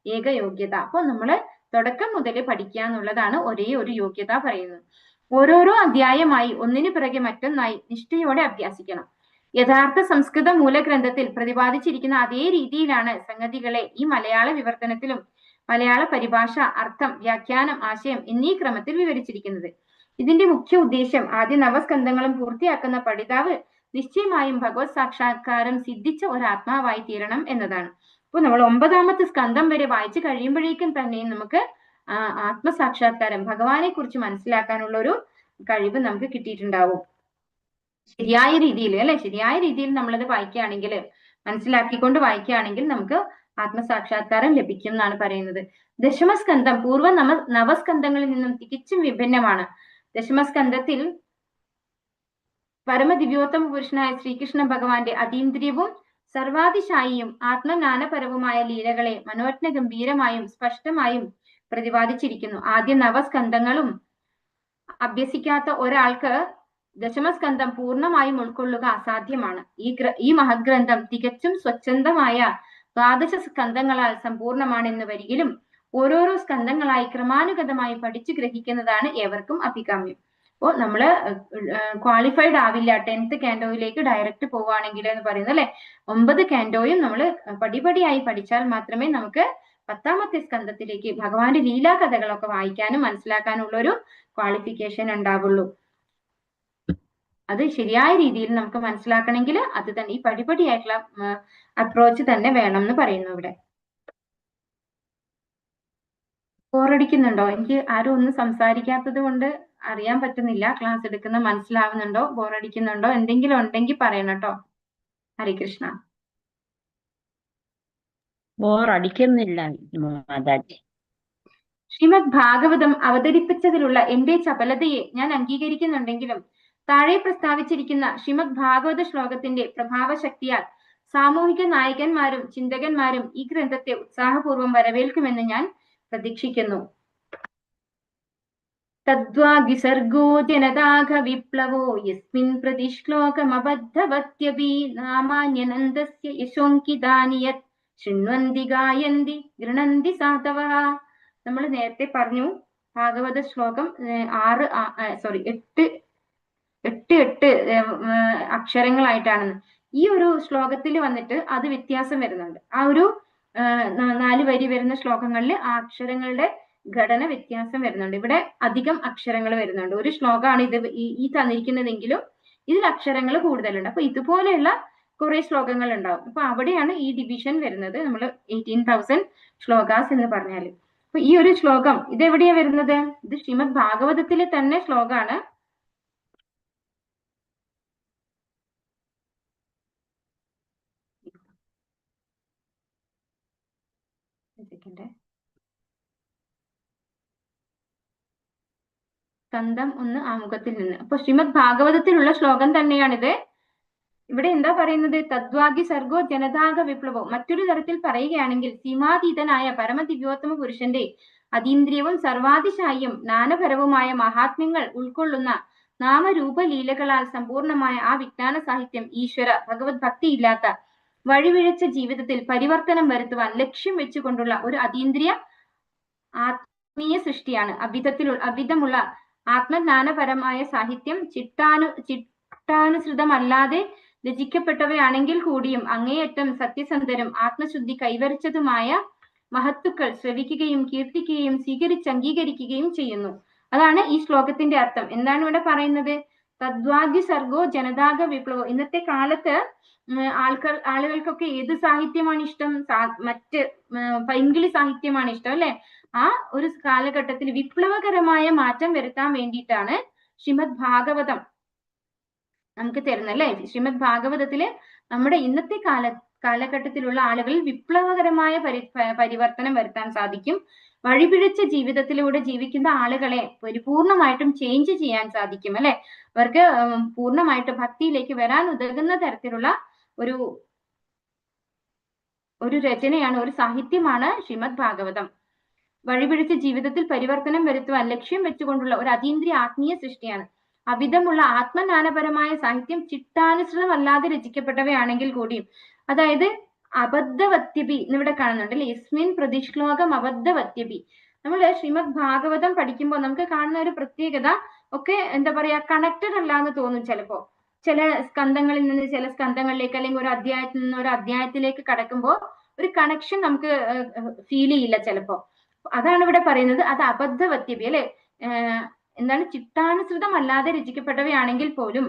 ഏക യോഗ്യത. അപ്പോൾ നമ്മള് തുടക്കം മുതൽ പഠിക്കുക എന്നുള്ളതാണ് ഒരേ ഒരു യോഗ്യത പറയുന്നത്. ഓരോരോ അധ്യായമായി ഒന്നിനു പിറകെ മറ്റൊന്നായി നിഷ്ഠയോടെ അഭ്യാസിക്കണം. യഥാർത്ഥ സംസ്കൃത മൂലഗ്രന്ഥത്തിൽ പ്രതിപാദിച്ചിരിക്കുന്ന അതേ രീതിയിലാണ് സംഗതികളെ ഈ മലയാള വിവർത്തനത്തിലും മലയാള പരിഭാഷ, അർത്ഥം, വ്യാഖ്യാനം, ആശയം എന്നീ ക്രമത്തിൽ വിവരിച്ചിരിക്കുന്നത്. ഇതിന്റെ മുഖ്യ ഉദ്ദേശം ആദ്യ നവസ്കന്ധങ്ങളും പൂർത്തിയാക്കുന്ന പഠിതാവ് നിശ്ചയമായും ഭഗവത് സാക്ഷാത്കാരം സിദ്ധിച്ച ഒരു ആത്മാവായി തീരണം എന്നതാണ്. അപ്പോൾ നമ്മൾ 9ാമത്തെ സ്കന്ധം വരെ വായിച്ചു കഴിയുമ്പോഴേക്കും തന്നെ നമുക്ക് ആത്മസാക്ഷാത്കാരം, ഭഗവാനെ കുറിച്ച് മനസ്സിലാക്കാനുള്ള ഒരു കഴിവ് നമുക്ക് കിട്ടിയിട്ടുണ്ടാവും. ശരിയായ രീതിയിൽ അല്ലെ, ശരിയായ രീതിയിൽ നമ്മളത് വായിക്കുകയാണെങ്കിൽ, മനസ്സിലാക്കിക്കൊണ്ട് വായിക്കുകയാണെങ്കിൽ നമുക്ക് ആത്മസാക്ഷാത്കാരം ലഭിക്കും എന്നാണ് പറയുന്നത്. ദശമസ്കന്ധം പൂർവ്വ നവസ്കന്ധങ്ങളിൽ നിന്നും തികച്ചും വിഭിന്നമാണ്. ദശമസ്കന്ധത്തിൽ പരമദിവ്യോത്തമ പുരുഷനായ ശ്രീകൃഷ്ണ ഭഗവാന്റെ അതീന്ദ്രിയവും സർവാതിശായിയും ആത്മജ്ഞാനപരവുമായ ലീലകളെ മനോജ്ഞ ഗംഭീരമായും സ്പഷ്ടമായും പ്രതിപാദിച്ചിരിക്കുന്നു. ആദ്യ നവസ്കന്ധങ്ങളും അഭ്യസിക്കാത്ത ഒരാൾക്ക് ദശമസ്കന്ധം പൂർണ്ണമായും ഉൾക്കൊള്ളുക അസാധ്യമാണ്. ഈ മഹദ്ഗ്രന്ഥം തികച്ചും സ്വച്ഛന്തമായ 12 സ്കന്ധങ്ങളാൽ സമ്പൂർണമാണെന്ന് വരികിലും ഓരോരോ സ്കന്ധങ്ങളായി ക്രമാനുഗതമായി പഠിച്ചു ഗ്രഹിക്കുന്നതാണ് ഏവർക്കും അഭികാമ്യം. അപ്പോൾ നമ്മള് ക്വാളിഫൈഡ് ആവില്ല 10th കാൻഡോയിലേക്ക് ഡയറക്റ്റ് പോവുകയാണെങ്കിൽ എന്ന് പറയുന്നത് അല്ലെ. 9 കാൻഡോയും നമ്മൾ പടിപടിയായി പഠിച്ചാൽ മാത്രമേ നമുക്ക് 10ാമത്തെ സ്കന്ധത്തിലേക്ക് ഭഗവാന്റെ ലീലാ കഥകളൊക്കെ വായിക്കാനും മനസ്സിലാക്കാനുള്ള ഒരു ക്വാളിഫിക്കേഷൻ ഉണ്ടാവുള്ളൂ. അത് ശരിയായ രീതിയിൽ നമുക്ക് മനസ്സിലാക്കണമെങ്കിൽ അത് തന്നെ ഈ പടിപടിയായിട്ടുള്ള അപ്രോച്ച് തന്നെ വേണം എന്ന് പറയുന്നു ഇവിടെ. ബോറടിക്കുന്നുണ്ടോ? എനിക്ക് ആരും ഒന്നും സംസാരിക്കാത്തത് കൊണ്ട് അറിയാൻ പറ്റുന്നില്ല. ക്ലാസ് എടുക്കുന്ന മനസ്സിലാവുന്നുണ്ടോ, ബോറടിക്കുന്നുണ്ടോ? എന്തെങ്കിലും ഉണ്ടെങ്കിൽ പറയണം കേട്ടോ. ഹരികൃഷ്ണ. ബോറടിക്കുന്നില്ല മാതാജി. ശ്രീമദ് ഭാഗവതം അവതരിപ്പിച്ചതിലുള്ള എന്റെ ചപലതയെ ഞാൻ അംഗീകരിക്കുന്നുണ്ടെങ്കിലും താഴെ പ്രസ്താവിച്ചിരിക്കുന്ന ശ്രീമദ് ഭാഗവത ശ്ലോകത്തിന്റെ പ്രഭാവശക്തിയാൽ സാമൂഹിക നായകന്മാരും ചിന്തകന്മാരും ഈ ഗ്രന്ഥത്തെ ഉത്സാഹപൂർവ്വം വരവേൽക്കുമെന്ന് ഞാൻ പ്രതീക്ഷിക്കുന്നു. തദ്വാഗിസർഗോ ജനതാഘ വിപ്ലവോ യസ്മിൻ പ്രതിശ്ലോകമബദ്ധവത്യപി നാമാന്യനന്ദസ്യ യശോങ്കിതാനി യത് ശൃണ്വന്തി ഗായന്തി ഗൃണന്തി സാധവഃ. നമ്മൾ നേരത്തെ പറഞ്ഞു ഭാഗവത ശ്ലോകം 8 അക്ഷരങ്ങളായിട്ടാണെന്ന്. ഈ ഒരു ശ്ലോകത്തിൽ വന്നിട്ട് അത് വ്യത്യാസം വരുന്നുണ്ട്. ആ ഒരു 4 വരി വരുന്ന ശ്ലോകങ്ങളിൽ ആ അക്ഷരങ്ങളുടെ ഘടന വ്യത്യാസം വരുന്നുണ്ട്. ഇവിടെ അധികം അക്ഷരങ്ങൾ വരുന്നുണ്ട്. ഒരു ശ്ലോകമാണ് ഇത് ഈ തന്നിരിക്കുന്നതെങ്കിലും ഇതിൽ അക്ഷരങ്ങൾ കൂടുതലുണ്ട്. അപ്പൊ ഇതുപോലെയുള്ള കുറെ ശ്ലോകങ്ങൾ ഉണ്ടാവും. അപ്പൊ അവിടെയാണ് ഈ ഡിവിഷൻ വരുന്നത്. നമ്മൾ 18,000 ശ്ലോകാസ് എന്ന് പറഞ്ഞാല്. അപ്പൊ ഈ ഒരു ശ്ലോകം ഇതെവിടെയാ വരുന്നത്? ഇത് ശ്രീമദ് ഭാഗവതത്തിലെ തന്നെ ശ്ലോകമാണ്. സ്കന്ധം 1 ആമുഖത്തിൽ നിന്ന്. അപ്പൊ ശ്രീമദ് ഭാഗവതത്തിലുള്ള ശ്ലോകം തന്നെയാണിത്. ഇവിടെ എന്താ പറയുന്നത്? തദ്വാഗി സർഗോ ജനതാഗ വിപ്ലവോ. മറ്റൊരു തരത്തിൽ പറയുകയാണെങ്കിൽ സീമാതീതനായ പരമദിവ്യോത്തമ പുരുഷന്റെ അതീന്ദ്രിയവും സർവാതിശായിയും ജ്ഞാനപരവുമായ മഹാത്മ്യങ്ങൾ ഉൾക്കൊള്ളുന്ന നാമരൂപലീലകളാൽ സമ്പൂർണമായ ആ വിജ്ഞാന സാഹിത്യം ഈശ്വര ഭഗവത് ഭക്തിയില്ലാത്ത വഴിവിഴച്ച ജീവിതത്തിൽ പരിവർത്തനം വരുത്തുവാൻ ലക്ഷ്യം വെച്ചുകൊണ്ടുള്ള ഒരു അതീന്ദ്രിയ ആത്മീയ സൃഷ്ടിയാണ്. അവിധമുള്ള ആത്മജ്ഞാനപരമായ സാഹിത്യം ചിട്ടാനുസൃതമല്ലാതെ രചിക്കപ്പെട്ടവയാണെങ്കിൽ കൂടിയും അങ്ങേയറ്റം സത്യസന്ധരും ആത്മശുദ്ധി കൈവരിച്ചതുമായ മഹത്തുക്കൾ ശ്രവിക്കുകയും കീർത്തിക്കുകയും സ്വീകരിച്ചംഗീകരിക്കുകയും ചെയ്യുന്നു. അതാണ് ഈ ശ്ലോകത്തിന്റെ അർത്ഥം. എന്താണ് ഇവിടെ പറയുന്നത്? തദ്വാഗ്യ സർഗോ ജനതാഗ വിപ്ലവോ. ഇന്നത്തെ കാലത്ത് ആളുകൾക്കൊക്കെ ഏത് സാഹിത്യമാണ് ഇഷ്ടം? മറ്റ് പൈങ്കിളി സാഹിത്യമാണ് ഇഷ്ടം അല്ലെ? ആ ഒരു കാലഘട്ടത്തിൽ വിപ്ലവകരമായ മാറ്റം വരുത്താൻ വേണ്ടിയിട്ടാണ് ശ്രീമദ് ഭാഗവതം നമുക്ക് തരുന്നത് അല്ലെ. ശ്രീമദ് ഭാഗവതത്തില് നമ്മുടെ ഇന്നത്തെ കാലഘട്ടത്തിലുള്ള ആളുകളിൽ വിപ്ലവകരമായ പരിവർത്തനം വരുത്താൻ സാധിക്കും. വഴിപിഴച്ച ജീവിതത്തിലൂടെ ജീവിക്കുന്ന ആളുകളെ പരിപൂർണമായിട്ടും ചേഞ്ച് ചെയ്യാൻ സാധിക്കും അല്ലെ. അവർക്ക് പൂർണ്ണമായിട്ട് ഭക്തിയിലേക്ക് വരാൻ ഉതകുന്ന തരത്തിലുള്ള ഒരു രചനയാണ്, ഒരു സാഹിത്യമാണ് ശ്രീമദ് ഭാഗവതം. വഴിപിഴച്ച ജീവിതത്തിൽ പരിവർത്തനം വരുത്തുവാൻ ലക്ഷ്യം വെച്ചുകൊണ്ടുള്ള ഒരു അതീന്ദ്രിയ ആത്മീയ സൃഷ്ടിയാണ്. അവിധമുള്ള ആത്മജ്ഞാനപരമായ സാഹിത്യം ചിട്ടാനുസൃതമല്ലാതെ രചിക്കപ്പെട്ടവയാണെങ്കിൽ കൂടിയും, അതായത് അബദ്ധവത്യപി എന്നിവിടെ കാണുന്നുണ്ട് അല്ലെ, യസ്മിൻ പ്രതിശ്ലോകം അബദ്ധവത്യപി. നമ്മൾ ശ്രീമദ് ഭാഗവതം പഠിക്കുമ്പോൾ നമുക്ക് കാണുന്ന ഒരു പ്രത്യേകത ഒക്കെ എന്താ പറയാ, കണക്റ്റഡ് അല്ല എന്ന് തോന്നും ചിലപ്പോ. ചില സ്കന്ധങ്ങളിൽ നിന്ന് ചില സ്കന്ധങ്ങളിലേക്ക്, അല്ലെങ്കിൽ ഒരു അധ്യായത്തിൽ നിന്ന് ഒരു അധ്യായത്തിലേക്ക് കടക്കുമ്പോൾ ഒരു കണക്ഷൻ നമുക്ക് ഫീൽ ചെയ്യില്ല ചിലപ്പോ. അതാണ് ഇവിടെ പറയുന്നത്, അത് അബദ്ധവത്യപി അല്ലെ, എന്താണ്, ചിട്ടാനുസൃതമല്ലാതെ രചിക്കപ്പെട്ടവയാണെങ്കിൽ പോലും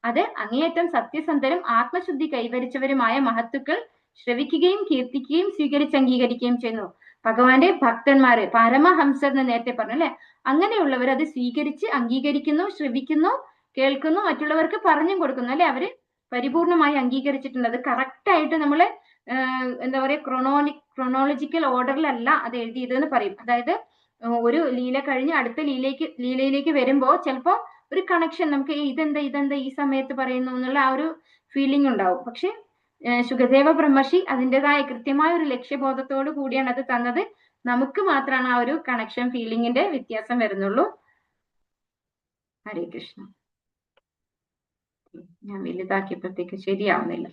അത് അങ്ങേയറ്റം സത്യസന്ധരും ആത്മശുദ്ധി കൈവരിച്ചവരുമായ മഹത്തുക്കൾ ശ്രവിക്കുകയും കീർത്തിക്കുകയും സ്വീകരിച്ച് അംഗീകരിക്കുകയും ചെയ്യുന്നു. ഭഗവാന്റെ ഭക്തന്മാര്, പരമഹംസർ എന്ന് നേരത്തെ പറഞ്ഞു അല്ലെ, അങ്ങനെയുള്ളവർ അത് സ്വീകരിച്ച് അംഗീകരിക്കുന്നു, ശ്രവിക്കുന്നു, കേൾക്കുന്നു, മറ്റുള്ളവർക്ക് പറഞ്ഞും കൊടുക്കുന്നു അല്ലെ. അവര് പരിപൂർണമായി അംഗീകരിച്ചിട്ടുണ്ട്. അത് കറക്റ്റ് ആയിട്ട് നമ്മള് എന്താ പറയാ, ക്രൊണോളജിക്കൽ ഓർഡറിലല്ല അത് എഴുതിയതെന്ന് പറയും. അതായത് ഒരു ലീല കഴിഞ്ഞ് അടുത്ത ലീലയിലേക്ക് വരുമ്പോ ചിലപ്പോ ഒരു കണക്ഷൻ നമുക്ക് ഇതെന്താ ഈ സമയത്ത് പറയുന്നു എന്നുള്ള ആ ഒരു ഫീലിംഗ് ഉണ്ടാവും. പക്ഷെ ശുകദേവ ബ്രഹ്മർഷി അതിൻ്റെതായ കൃത്യമായ ഒരു ലക്ഷ്യബോധത്തോടു കൂടിയാണ് അത് തന്നത്. നമുക്ക് മാത്രമാണ് ആ ഒരു കണക്ഷൻ ഫീലിംഗിന്റെ വ്യത്യാസം വരുന്നുള്ളൂ. ഹരേ കൃഷ്ണ. ഞാൻ വലുതാക്കിയപ്പോഴത്തേക്ക് ശരിയാവുന്നില്ല.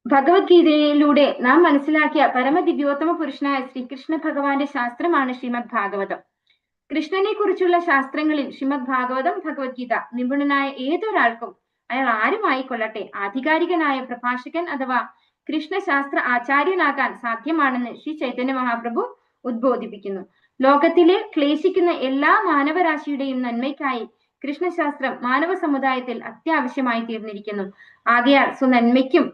ഭഗവത്ഗീതയിലൂടെ നാം മനസ്സിലാക്കിയ പരമദിവ്യോത്തമ പുരുഷനായ ശ്രീകൃഷ്ണ ഭഗവാന്റെ ശാസ്ത്രമാണ് ശ്രീമദ് ഭാഗവതം. കൃഷ്ണനെ കുറിച്ചുള്ള ശാസ്ത്രങ്ങളിൽ ശ്രീമദ് ഭാഗവതം, ഭഗവത്ഗീത നിപുണനായ ഏതൊരാൾക്കും, അയാൾ ആരുമായിക്കൊള്ളട്ടെ, ആധികാരികനായ പ്രഭാഷകൻ അഥവാ കൃഷ്ണശാസ്ത്ര ആചാര്യനാകാൻ സാധ്യമാണെന്ന് ശ്രീ ചൈതന്യ മഹാപ്രഭു ഉദ്ബോധിപ്പിക്കുന്നു. ലോകത്തിലെ ക്ലേശിക്കുന്ന എല്ലാ മാനവരാശിയുടെയും നന്മയ്ക്കായി കൃഷ്ണശാസ്ത്രം മാനവ സമുദായത്തിൽ അത്യാവശ്യമായി തീർന്നിരിക്കുന്നു. ആകയാൽ സ്വനന്മയ്ക്കും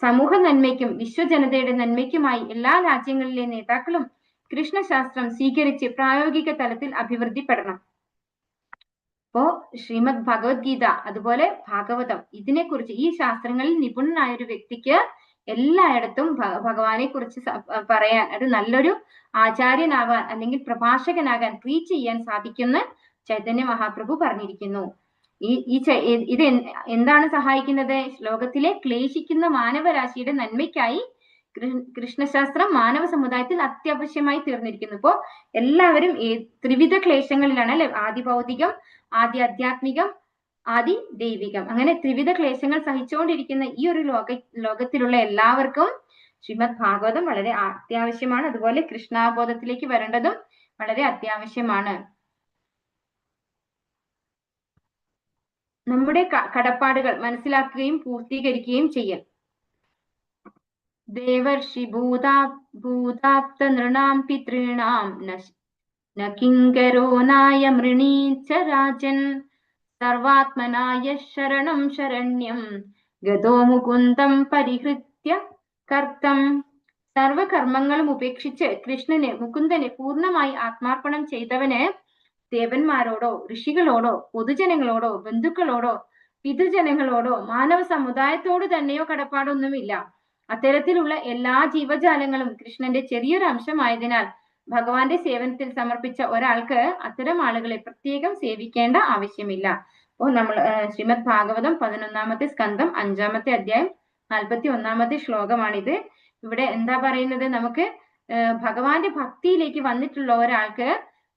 സമൂഹ നന്മയ്ക്കും വിശ്വജനതയുടെ നന്മയ്ക്കുമായി എല്ലാ രാജ്യങ്ങളിലെ നേതാക്കളും കൃഷ്ണശാസ്ത്രം സ്വീകരിച്ച് പ്രായോഗിക തലത്തിൽ അഭിവൃദ്ധിപ്പെടണം. അപ്പോ ശ്രീമദ് ഭഗവത്ഗീത അതുപോലെ ഭാഗവതം, ഇതിനെക്കുറിച്ച് ഈ ശാസ്ത്രങ്ങളിൽ നിപുണനായ ഒരു വ്യക്തിക്ക് എല്ലായിടത്തും ഭഗവാനെ കുറിച്ച് പറയാൻ, അത് നല്ലൊരു ആചാര്യനാവാൻ അല്ലെങ്കിൽ പ്രഭാഷകനാകാൻ, പ്രീച്ച് ചെയ്യാൻ സാധിക്കുമെന്ന് ചൈതന്യ മഹാപ്രഭു പറഞ്ഞിരിക്കുന്നു. ഇത് എന്താണ് സഹായിക്കുന്നത്? ലോകത്തിലെ ക്ലേശിക്കുന്ന മാനവരാശിയുടെ നന്മയ്ക്കായി കൃഷ്ണശാസ്ത്രം മാനവ സമുദായത്തിൽ അത്യാവശ്യമായി തീർന്നിരിക്കുന്നു. ഇപ്പോ എല്ലാവരും ത്രിവിധ ക്ലേശങ്ങളിലാണ് അല്ലെ, ആദി ഭൗതികം, ആദി ആധ്യാത്മികം, ആദി ദൈവികം, അങ്ങനെ ത്രിവിധ ക്ലേശങ്ങൾ സഹിച്ചുകൊണ്ടിരിക്കുന്ന ഈ ഒരു ലോകത്തിലുള്ള എല്ലാവർക്കും ശ്രീമദ് ഭാഗവതം വളരെ അത്യാവശ്യമാണ്. അതുപോലെ കൃഷ്ണാബോധത്തിലേക്ക് വരേണ്ടതും വളരെ അത്യാവശ്യമാണ്. നമ്മുടെ കടപ്പാടുകൾ മനസ്സിലാക്കുകയും പൂർത്തീകരിക്കുകയും ചെയ്യൽ. ദേവർഷി ഭൂതാപ്ത നൃണാം പിതൃണാം ന കിങ്കരോ നായ മൃണീച്ച രാജൻ സർവാത്മനായ ശരണം ശരണ്യം ഗതോ മുകുന്ദം പരിഹൃത്യ കർത്തം. സർവകർമ്മങ്ങളും ഉപേക്ഷിച്ച് കൃഷ്ണന്, മുകുന്ദന് പൂർണ്ണമായി ആത്മാർപ്പണം ചെയ്തവന് ദേവന്മാരോടോ ഋഷികളോടോ പൊതുജനങ്ങളോടോ ബന്ധുക്കളോടോ പിതൃജനങ്ങളോടോ മാനവ സമുദായത്തോട് തന്നെയോ കടപ്പാടൊന്നുമില്ല. അത്തരത്തിലുള്ള എല്ലാ ജീവജാലങ്ങളും കൃഷ്ണന്റെ ചെറിയൊരു അംശമായതിനാൽ ഭഗവാന്റെ സേവനത്തിൽ സമർപ്പിച്ച ഒരാൾക്ക് അത്തരം ആളുകളെ പ്രത്യേകം സേവിക്കേണ്ട ആവശ്യമില്ല. അപ്പോൾ നമ്മൾ ശ്രീമദ് ഭാഗവതം 11-ാമത്തെ സ്കന്ധം 5-ാമത്തെ അധ്യായം 41-ാമത്തെ ശ്ലോകമാണിത്. ഇവിടെ എന്താ പറയുന്നത്? നമുക്ക് ഭഗവാന്റെ ഭക്തിയിലേക്ക് വന്നിട്ടുള്ള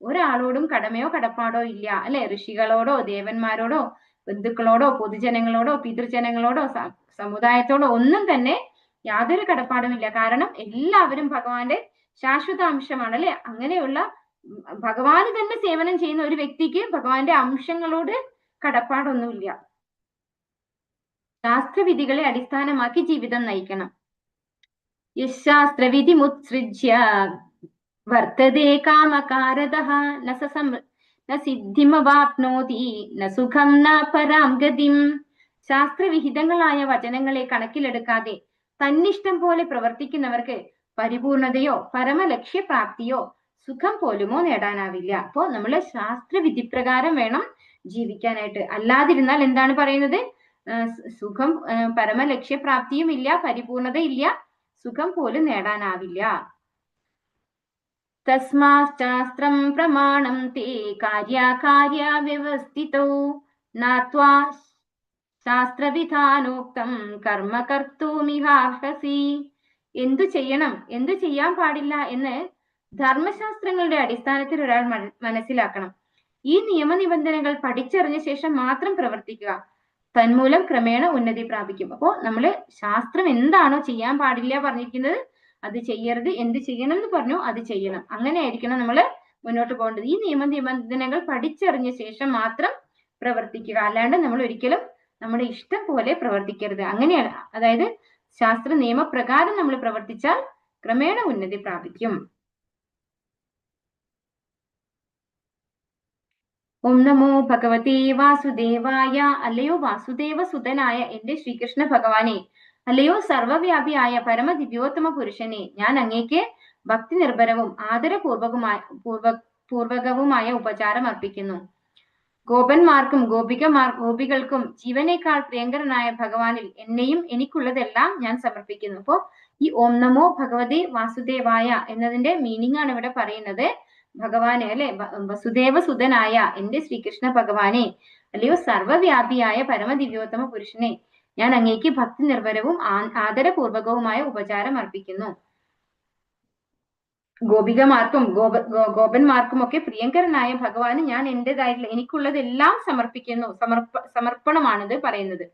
ഒരാളോടും കടമയോ കടപ്പാടോ ഇല്ല അല്ലെ. ഋഷികളോടോ ദേവന്മാരോടോ ബന്ധുക്കളോടോ പൊതുജനങ്ങളോടോ പിതൃജനങ്ങളോടോ സമുദായത്തോടോ ഒന്നും തന്നെ യാതൊരു കടപ്പാടുമില്ല. കാരണം എല്ലാവരും ഭഗവാന്റെ ശാശ്വത അംശമാണ് അല്ലെ. അങ്ങനെയുള്ള ഭഗവാന് തന്നെ സേവനം ചെയ്യുന്ന ഒരു വ്യക്തിക്ക് ഭഗവാന്റെ അംശങ്ങളോട് കടപ്പാടൊന്നുമില്ല. ശാസ്ത്രവിധികളെ അടിസ്ഥാനമാക്കി ജീവിതം നയിക്കണം. യശാസ്ത്രവിധി മുത്സൃജ്യ വർത്തതേ കാമകാരതഃ ന സിദ്ധിമവാപ്നോതി ന സുഖം ന പരാം ഗതിം. ശാസ്ത്രവിഹിതങ്ങളായ വചനങ്ങളെ കണക്കിലെടുക്കാതെ തന്നിഷ്ടം പോലെ പ്രവർത്തിക്കുന്നവർക്ക് പരിപൂർണതയോ പരമലക്ഷ്യപ്രാപ്തിയോ സുഖം പോലുമോ നേടാനാവില്ല. അപ്പോ നമ്മള് ശാസ്ത്രവിധി പ്രകാരം വേണം ജീവിക്കാനായിട്ട്. അല്ലാതിരുന്നാൽ എന്താണ് പറയുന്നത്? സുഖം, പരമലക്ഷ്യപ്രാപ്തിയും ഇല്ല, പരിപൂർണത ഇല്ല, സുഖം പോലും നേടാനാവില്ല. തസ്മാശാസ്ത്രം പ്രമാണം തേ കാര്യകാര്യ വ്യവസ്ഥിതോ നാത്വാ ശാസ്ത്രവിധാനോക്തം കർമ്മ കർത്തുമിഹാർഹസി. എന്തു ചെയ്യണം, എന്തു ചെയ്യാൻ പാടില്ല എന്ന് ധർമ്മശാസ്ത്രങ്ങളുടെ അടിസ്ഥാനത്തിൽ ഒരാൾ മനസ്സിലാക്കണം. ഈ നിയമനിബന്ധനകൾ പഠിച്ചറിഞ്ഞ ശേഷം മാത്രം പ്രവർത്തിക്കുക. തന്മൂലം ക്രമേണ ഉന്നതി പ്രാപിക്കും. അപ്പോ നമ്മള് ശാസ്ത്രം എന്താണോ ചെയ്യാൻ പാടില്ല പറഞ്ഞിരിക്കുന്നത് അത് ചെയ്യരുത്, എന്ത് ചെയ്യണം എന്ന് പറഞ്ഞു അത് ചെയ്യണം. അങ്ങനെ ആയിരിക്കണം നമ്മൾ മുന്നോട്ട് പോകേണ്ടത്. ഈ നിബന്ധനകൾ പഠിച്ചറിഞ്ഞ ശേഷം മാത്രം പ്രവർത്തിക്കുക. അല്ലാണ്ട് നമ്മൾ ഒരിക്കലും നമ്മുടെ ഇഷ്ടം പോലെ പ്രവർത്തിക്കരുത്. അങ്ങനെയാണ്, അതായത് ശാസ്ത്ര നിയമപ്രകാരം നമ്മൾ പ്രവർത്തിച്ചാൽ ക്രമേണ ഉന്നതി പ്രാപിക്കും. ഓം നമോ ഭഗവതേ വാസുദേവായ. അല്ലയോ വാസുദേവ സുതനായ എന്റെ ശ്രീകൃഷ്ണ ഭഗവാനെ, അല്ലയോ സർവവ്യാപിയായ പരമദിവ്യോത്തമ പുരുഷനെ, ഞാൻ അങ്ങേക്ക് ഭക്തി നിർഭരവും പൂർവകവുമായ ഉപചാരം അർപ്പിക്കുന്നു. ഗോപന്മാർക്കും ഗോപികൾക്കും ജീവനേക്കാൾ പ്രിയങ്കരനായ ഭഗവാനിൽ എന്നെയും എനിക്കുള്ളതെല്ലാം ഞാൻ സമർപ്പിക്കുന്നു. അപ്പോ ഈ ഓം നമോ ഭഗവതേ വാസുദേവായ എന്നതിന്റെ മീനിങ് ആണ് ഇവിടെ പറയുന്നത്. ഭഗവാനെ, അല്ലെ, വസുദേവ സുതനായ എന്റെ ശ്രീകൃഷ്ണ ഭഗവാനെ, അല്ലയോ സർവവ്യാപിയായ പരമദിവ്യോത്തമ പുരുഷനെ, ഞാൻ അങ്ങേക്ക് ഭക്തി നിർഭരവും ആദരപൂർവകവുമായ ഉപചാരം അർപ്പിക്കുന്നു. ഗോപികമാർക്കും ഗോപന്മാർക്കും ഒക്കെ പ്രിയങ്കരനായ ഭഗവാന് ഞാൻ എന്റേതായിട്ടുള്ള എനിക്കുള്ളതെല്ലാം സമർപ്പിക്കുന്നു. സമർപ്പണമാണിത് പറയുന്നത്.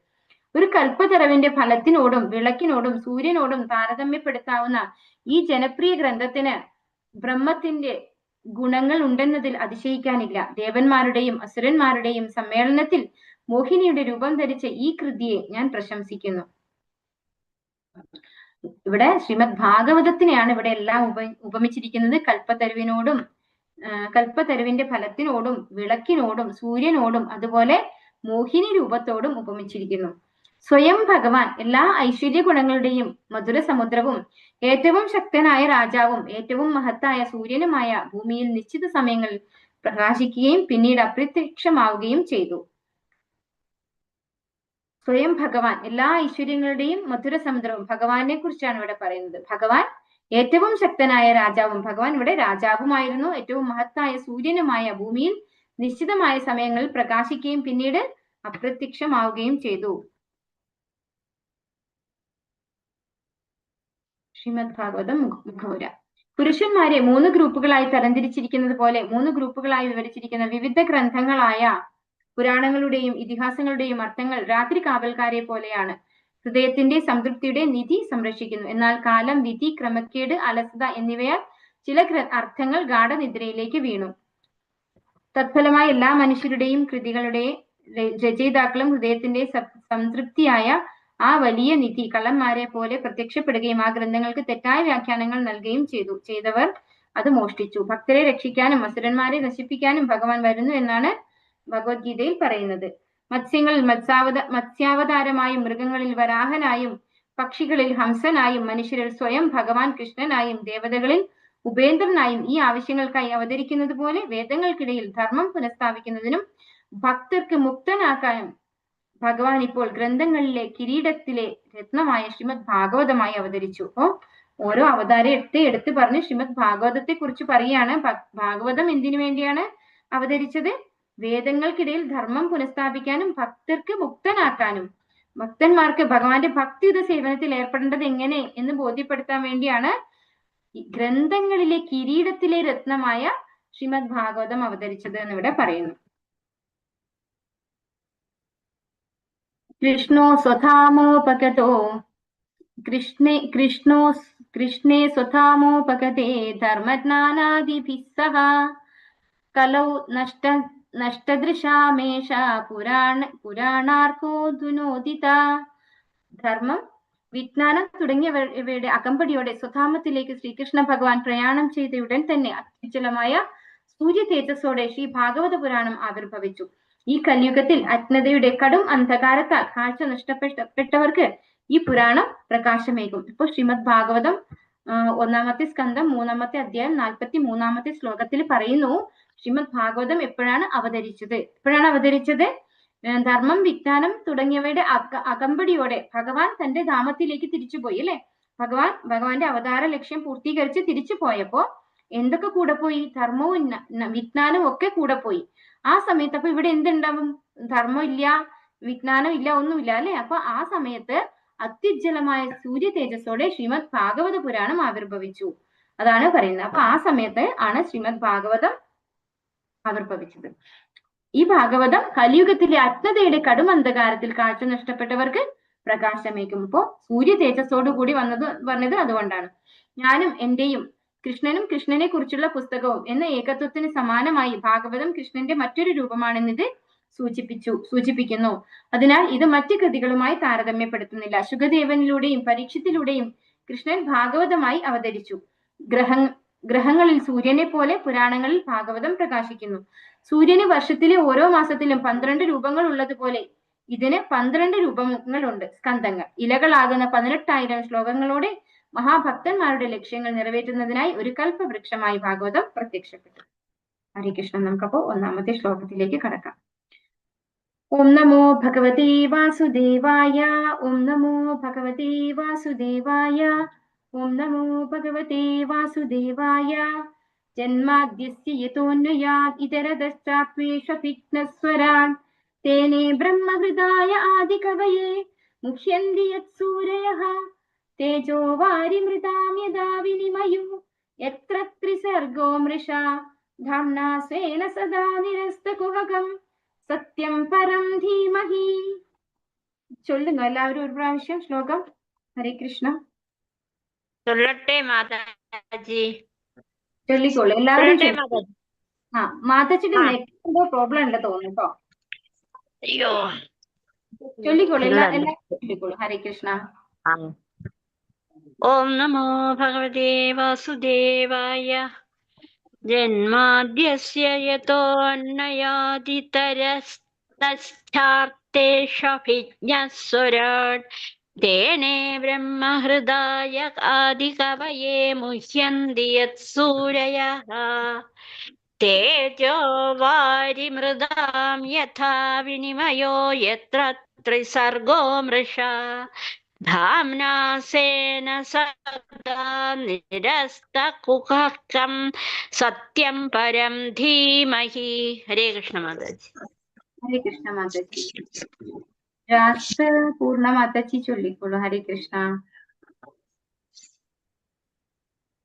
ഒരു കൽപ്പതരവിന്റെ ഫലത്തിനോടും വിളക്കിനോടും സൂര്യനോടും താരതമ്യപ്പെടുത്താവുന്ന ഈ ജനപ്രിയ ഗ്രന്ഥത്തിന് ബ്രഹ്മത്തിന്റെ ഗുണങ്ങൾ ഉണ്ടെന്നതിൽ അതിശയിക്കാനില്ല. ദേവന്മാരുടെയും അസുരന്മാരുടെയും സമ്മേളനത്തിൽ മോഹിനിയുടെ രൂപം ധരിച്ച ഈ കൃതിയെ ഞാൻ പ്രശംസിക്കുന്നു. ഇവിടെ ശ്രീമദ് ഭാഗവതത്തിനെയാണ് ഇവിടെ എല്ലാം ഉപമിച്ചിരിക്കുന്നത്. കൽപ്പതരുവിന്റെ ഫലത്തിനോടും വിളക്കിനോടും സൂര്യനോടും അതുപോലെ മോഹിനി രൂപത്തോടും ഉപമിച്ചിരിക്കുന്നു. സ്വയം ഭഗവാൻ എല്ലാ ഐശ്വര്യ ഗുണങ്ങളുടെയും മധുര സമുദ്രവും ഏറ്റവും ശക്തനായ രാജാവും ഏറ്റവും മഹത്തായ സൂര്യനുമായ ഭൂമിയിൽ നിശ്ചിത സമയങ്ങളിൽ പ്രകാശിക്കുകയും പിന്നീട് അപ്രത്യക്ഷമാവുകയും ചെയ്തു. സ്വയം ഭഗവാൻ എല്ലാ ഐശ്വര്യങ്ങളുടെയും മധുര സമുദ്രവും, ഭഗവാനെ കുറിച്ചാണ് ഇവിടെ പറയുന്നത്. ഭഗവാൻ ഏറ്റവും ശക്തനായ രാജാവും, ഭഗവാൻ ഇവിടെ രാജാവുമായിരുന്നു, ഏറ്റവും മഹത്തായ സൂര്യനുമായ ഭൂമിയിൽ നിശ്ചിതമായ സമയങ്ങളിൽ പ്രകാശിക്കുകയും പിന്നീട് അപ്രത്യക്ഷമാവുകയും ചെയ്തു. ശ്രീമദ് ഭാഗവതം മുഖവുര. പുരുഷന്മാരെ 3 ഗ്രൂപ്പുകളായി തരംതിരിച്ചിരിക്കുന്നത് പോലെ 3 ഗ്രൂപ്പുകളായി വിവരിച്ചിരിക്കുന്ന വിവിധ ഗ്രന്ഥങ്ങളായ പുരാണങ്ങളുടെയും ഇതിഹാസങ്ങളുടെയും അർത്ഥങ്ങൾ രാത്രി കാവൽക്കാരെ പോലെയാണ്. ഹൃദയത്തിന്റെ സംതൃപ്തിയുടെ നിധി സംരക്ഷിക്കുന്നു. എന്നാൽ കാലം, വിധി, ക്രമക്കേട്, അലസത എന്നിവയാൽ ചില അർത്ഥങ്ങൾ ഗാഠനിദ്രയിലേക്ക് വീണു. തത്ഫലമായി എല്ലാ മനുഷ്യരുടെയും കൃതികളുടെ രചയിതാക്കളും ഹൃദയത്തിന്റെ സംതൃപ്തിയായ ആ വലിയ നിധി കള്ളന്മാരെ പോലെ പ്രത്യക്ഷപ്പെടുകയും ആ ഗ്രന്ഥങ്ങൾക്ക് തെറ്റായ വ്യാഖ്യാനങ്ങൾ നൽകുകയും ചെയ്തവർ അത് മോഷ്ടിച്ചു. ഭക്തരെ രക്ഷിക്കാനും അസുരന്മാരെ നശിപ്പിക്കാനും ഭഗവാൻ വരുന്നു എന്നാണ് ഭഗവത്ഗീതയിൽ പറയുന്നത്. മത്സ്യങ്ങളിൽ മത്സ്യാവതാരമായും മൃഗങ്ങളിൽ വരാഹനായും പക്ഷികളിൽ ഹംസനായും മനുഷ്യരിൽ സ്വയം ഭഗവാൻ കൃഷ്ണനായും ദേവതകളിൽ ഉപേന്ദ്രനായും ഈ ആവശ്യങ്ങൾക്കായി അവതരിക്കുന്നത് പോലെ വേദങ്ങൾക്കിടയിൽ ധർമ്മം പുനഃസ്ഥാപിക്കുന്നതിനും ഭക്തർക്ക് മുക്തനാക്കാനും ഭഗവാൻ ഇപ്പോൾ ഗ്രന്ഥങ്ങളിലെ കിരീടത്തിലെ രത്നമായ ശ്രീമദ് ഭാഗവതമായി അവതരിച്ചു. അപ്പോ ഓരോ അവതാരം എടുത്ത് പറഞ്ഞ് ശ്രീമദ് ഭാഗവതത്തെ കുറിച്ച് പറയുകയാണ്. ഭാഗവതം എന്തിനു വേണ്ടിയാണ് അവതരിച്ചത്? വേദങ്ങൾക്കിടയിൽ ധർമ്മം പുനഃസ്ഥാപിക്കാനും ഭക്തർക്ക് മുക്തനാക്കാനും ഭക്തന്മാർക്ക് ഭഗവാന്റെ ഭക്തിയുത സേവനത്തിൽ ഏർപ്പെടേണ്ടത് എങ്ങനെ എന്ന് ബോധ്യപ്പെടുത്താൻ വേണ്ടിയാണ് ഗ്രന്ഥങ്ങളിലെ കിരീടത്തിലെ രത്നമായ ശ്രീമദ് ഭാഗവതം അവതരിച്ചത് എന്നിവിടെ പറയുന്നു. കൃഷ്ണോ സ്വധാമോപഗതോ കൃഷ്ണേ സ്വധാമോപഗതേ ധർമ്മജ്ഞാനാദിഭിः സഹ കലൗ നഷ്ടദൃശാമേഷ പുരാണാർക്കോധുനോദിത. ധർമ്മം, വിജ്ഞാനം തുടങ്ങിയവയുടെ അകമ്പടിയോടെ സ്വധാമത്തിലേക്ക് ശ്രീകൃഷ്ണ ഭഗവാൻ പ്രയാണം ചെയ്ത ഉടൻ തന്നെ അത്യുജ്വലമായ സൂര്യ തേജസ്സോടെ ശ്രീ ഭാഗവത പുരാണം ആവിർഭവിച്ചു. ഈ കലിയുഗത്തിൽ അജ്ഞതയുടെ കടും അന്ധകാരത്താൽ കാഴ്ച നഷ്ടപ്പെട്ടവർക്ക് ഈ പുരാണം പ്രകാശമേകും. ഇപ്പൊ ശ്രീമദ് ഭാഗവതം 1-ാമത്തെ സ്കന്ധം 3-ാമത്തെ അധ്യായം 43-ാമത്തെ ശ്ലോകത്തിൽ പറയുന്നു, ശ്രീമദ് ഭാഗവതം എപ്പോഴാണ് അവതരിച്ചത്? ധർമ്മം, വിജ്ഞാനം തുടങ്ങിയവയുടെ അകമ്പടിയോടെ ഭഗവാൻ തന്റെ ധാമത്തിലേക്ക് തിരിച്ചുപോയി, അല്ലെ? ഭഗവാന്റെ അവതാര ലക്ഷ്യം പൂർത്തീകരിച്ച് തിരിച്ചു പോയപ്പോ എന്തൊക്കെ കൂടെ പോയി? ധർമ്മവും വിജ്ഞാനവും ഒക്കെ കൂടെ പോയി. ആ സമയത്ത് അപ്പൊ ഇവിടെ എന്തുണ്ടാവും? ധർമ്മം ഇല്ല, വിജ്ഞാനം ഇല്ല, ഒന്നുമില്ല, അല്ലെ? അപ്പൊ ആ സമയത്ത് അത്യുജ്വലമായ സൂര്യ തേജസ്സോടെ ശ്രീമദ് ഭാഗവത പുരാണം ആവിർഭവിച്ചു. അതാണ് പറയുന്നത്. അപ്പൊ ആ സമയത്ത് ആണ് ശ്രീമദ് ഭാഗവതം ആവിർഭവിച്ചത്. ഈ ഭാഗവതം കലിയുഗത്തിലെ അജ്ഞതയുടെ കടുമന്ധകാരത്തിൽ കാഴ്ച നഷ്ടപ്പെട്ടവർക്ക് പ്രകാശമേക്കും. ഇപ്പോ സൂര്യ തേജസ്സോടു കൂടി പറഞ്ഞത് അതുകൊണ്ടാണ്. ഞാനും എന്റെയും കൃഷ്ണനും കൃഷ്ണനെ കുറിച്ചുള്ള പുസ്തകവും എന്ന ഏകത്വത്തിന് സമാനമായി ഭാഗവതം കൃഷ്ണന്റെ മറ്റൊരു രൂപമാണെന്നത് സൂചിപ്പിക്കുന്നു. അതിനാൽ ഇത് മറ്റ് കൃതികളുമായി താരതമ്യപ്പെടുത്തുന്നില്ല. ശുകദേവനിലൂടെയും പരീക്ഷത്തിലൂടെയും കൃഷ്ണൻ ഭാഗവതമായി അവതരിച്ചു. ഗ്രഹങ്ങളിൽ സൂര്യനെ പോലെ പുരാണങ്ങളിൽ ഭാഗവതം പ്രകാശിക്കുന്നു. സൂര്യന് വർഷത്തിലെ ഓരോ മാസത്തിലും 12 രൂപങ്ങൾ ഉള്ളതുപോലെ ഇതിന് 12 രൂപങ്ങളുണ്ട്, സ്കന്ധങ്ങൾ. ഇലകളാകുന്ന 18,000 ശ്ലോകങ്ങളോടെ മഹാഭക്തന്മാരുടെ ലക്ഷ്യങ്ങൾ നിറവേറ്റുന്നതിനായി ഒരു കൽപ്പവൃക്ഷമായി ഭാഗവതം പ്രത്യക്ഷപ്പെട്ടു. ഹരേ കൃഷ്ണ. നമുക്കപ്പോ ഒന്നാമത്തെ ശ്ലോകത്തിലേക്ക് കടക്കാം. ഓം നമോ ഭഗവതേ വാസുദേവായ. ഓം നമോ ഭഗവതേ വാസുദേവായ. ഓം നമോ ഭഗവതേ വാസുദേവായ. ജന്മാദ്യസ്യ യതോന്വയാത് ഇതരതശ്ചാത്വേഷഭിഘ്നസ്വരാൻ തേനേ ബ്രഹ്മഹൃദായ ആദികവയേ മുഹ്യന്തി യത്സൂരയഃ തേജോ വാരിമൃതാം യദാ വിനിമയോ യത്ര ത്രിസർഗോ മൃഷാ ധാമ്നാ സ്വേന സദാ നിരസ്തകുഹകം സത്യം പരം ധീമഹി. ചൊല്ലുന്നു എല്ലാവരും ഒരു പ്രാവശ്യം ശ്ലോകം. ഹരേ കൃഷ്ണ. ചൊല്ലട്ടെ മാതാജി? ചൊല്ലിക്കോളൂ എല്ലാവരും. മാതാജി. ആ മാതാജിക്ക് നെറ്റ് എന്തോ പ്രോബ്ലം ഉണ്ട് തോന്നുന്നു കേട്ടോ. അയ്യോ, ചൊല്ലിക്കോളൂ എല്ലാവരും ചൊല്ലിക്കോളൂ. ഹരേ കൃഷ്ണ. ഓം നമോ ഭഗവതേ വാസുദേവായ. ജന്മാദ്യസ്യ യതോന്വയാദിതരതശ്ചാർത്തേഷ്വഭിജ്ഞസ്വരാട് തേനേ ബ്രഹ്മഹൃദായ ആദികവയേ മുഹ്യന്തി യത്സൂരയഃ തേജോ വാരിമൃതാം യഥാ വിനിമയോ യത്ര ത്രിസർഗോ മൃഷാ ധാമ്നാ സ്വേന സദാ നിരസ്തകുഹകം സത്യം പരം ധീമഹി. ഹരേ കൃഷ്ണ മാതാജി. ഹരേ കൃഷ്ണ മാതാജി. പൂർണ്ണ മാതാജി ചൊല്ലിക്കോളൂ. ഹരേ കൃഷ്ണ.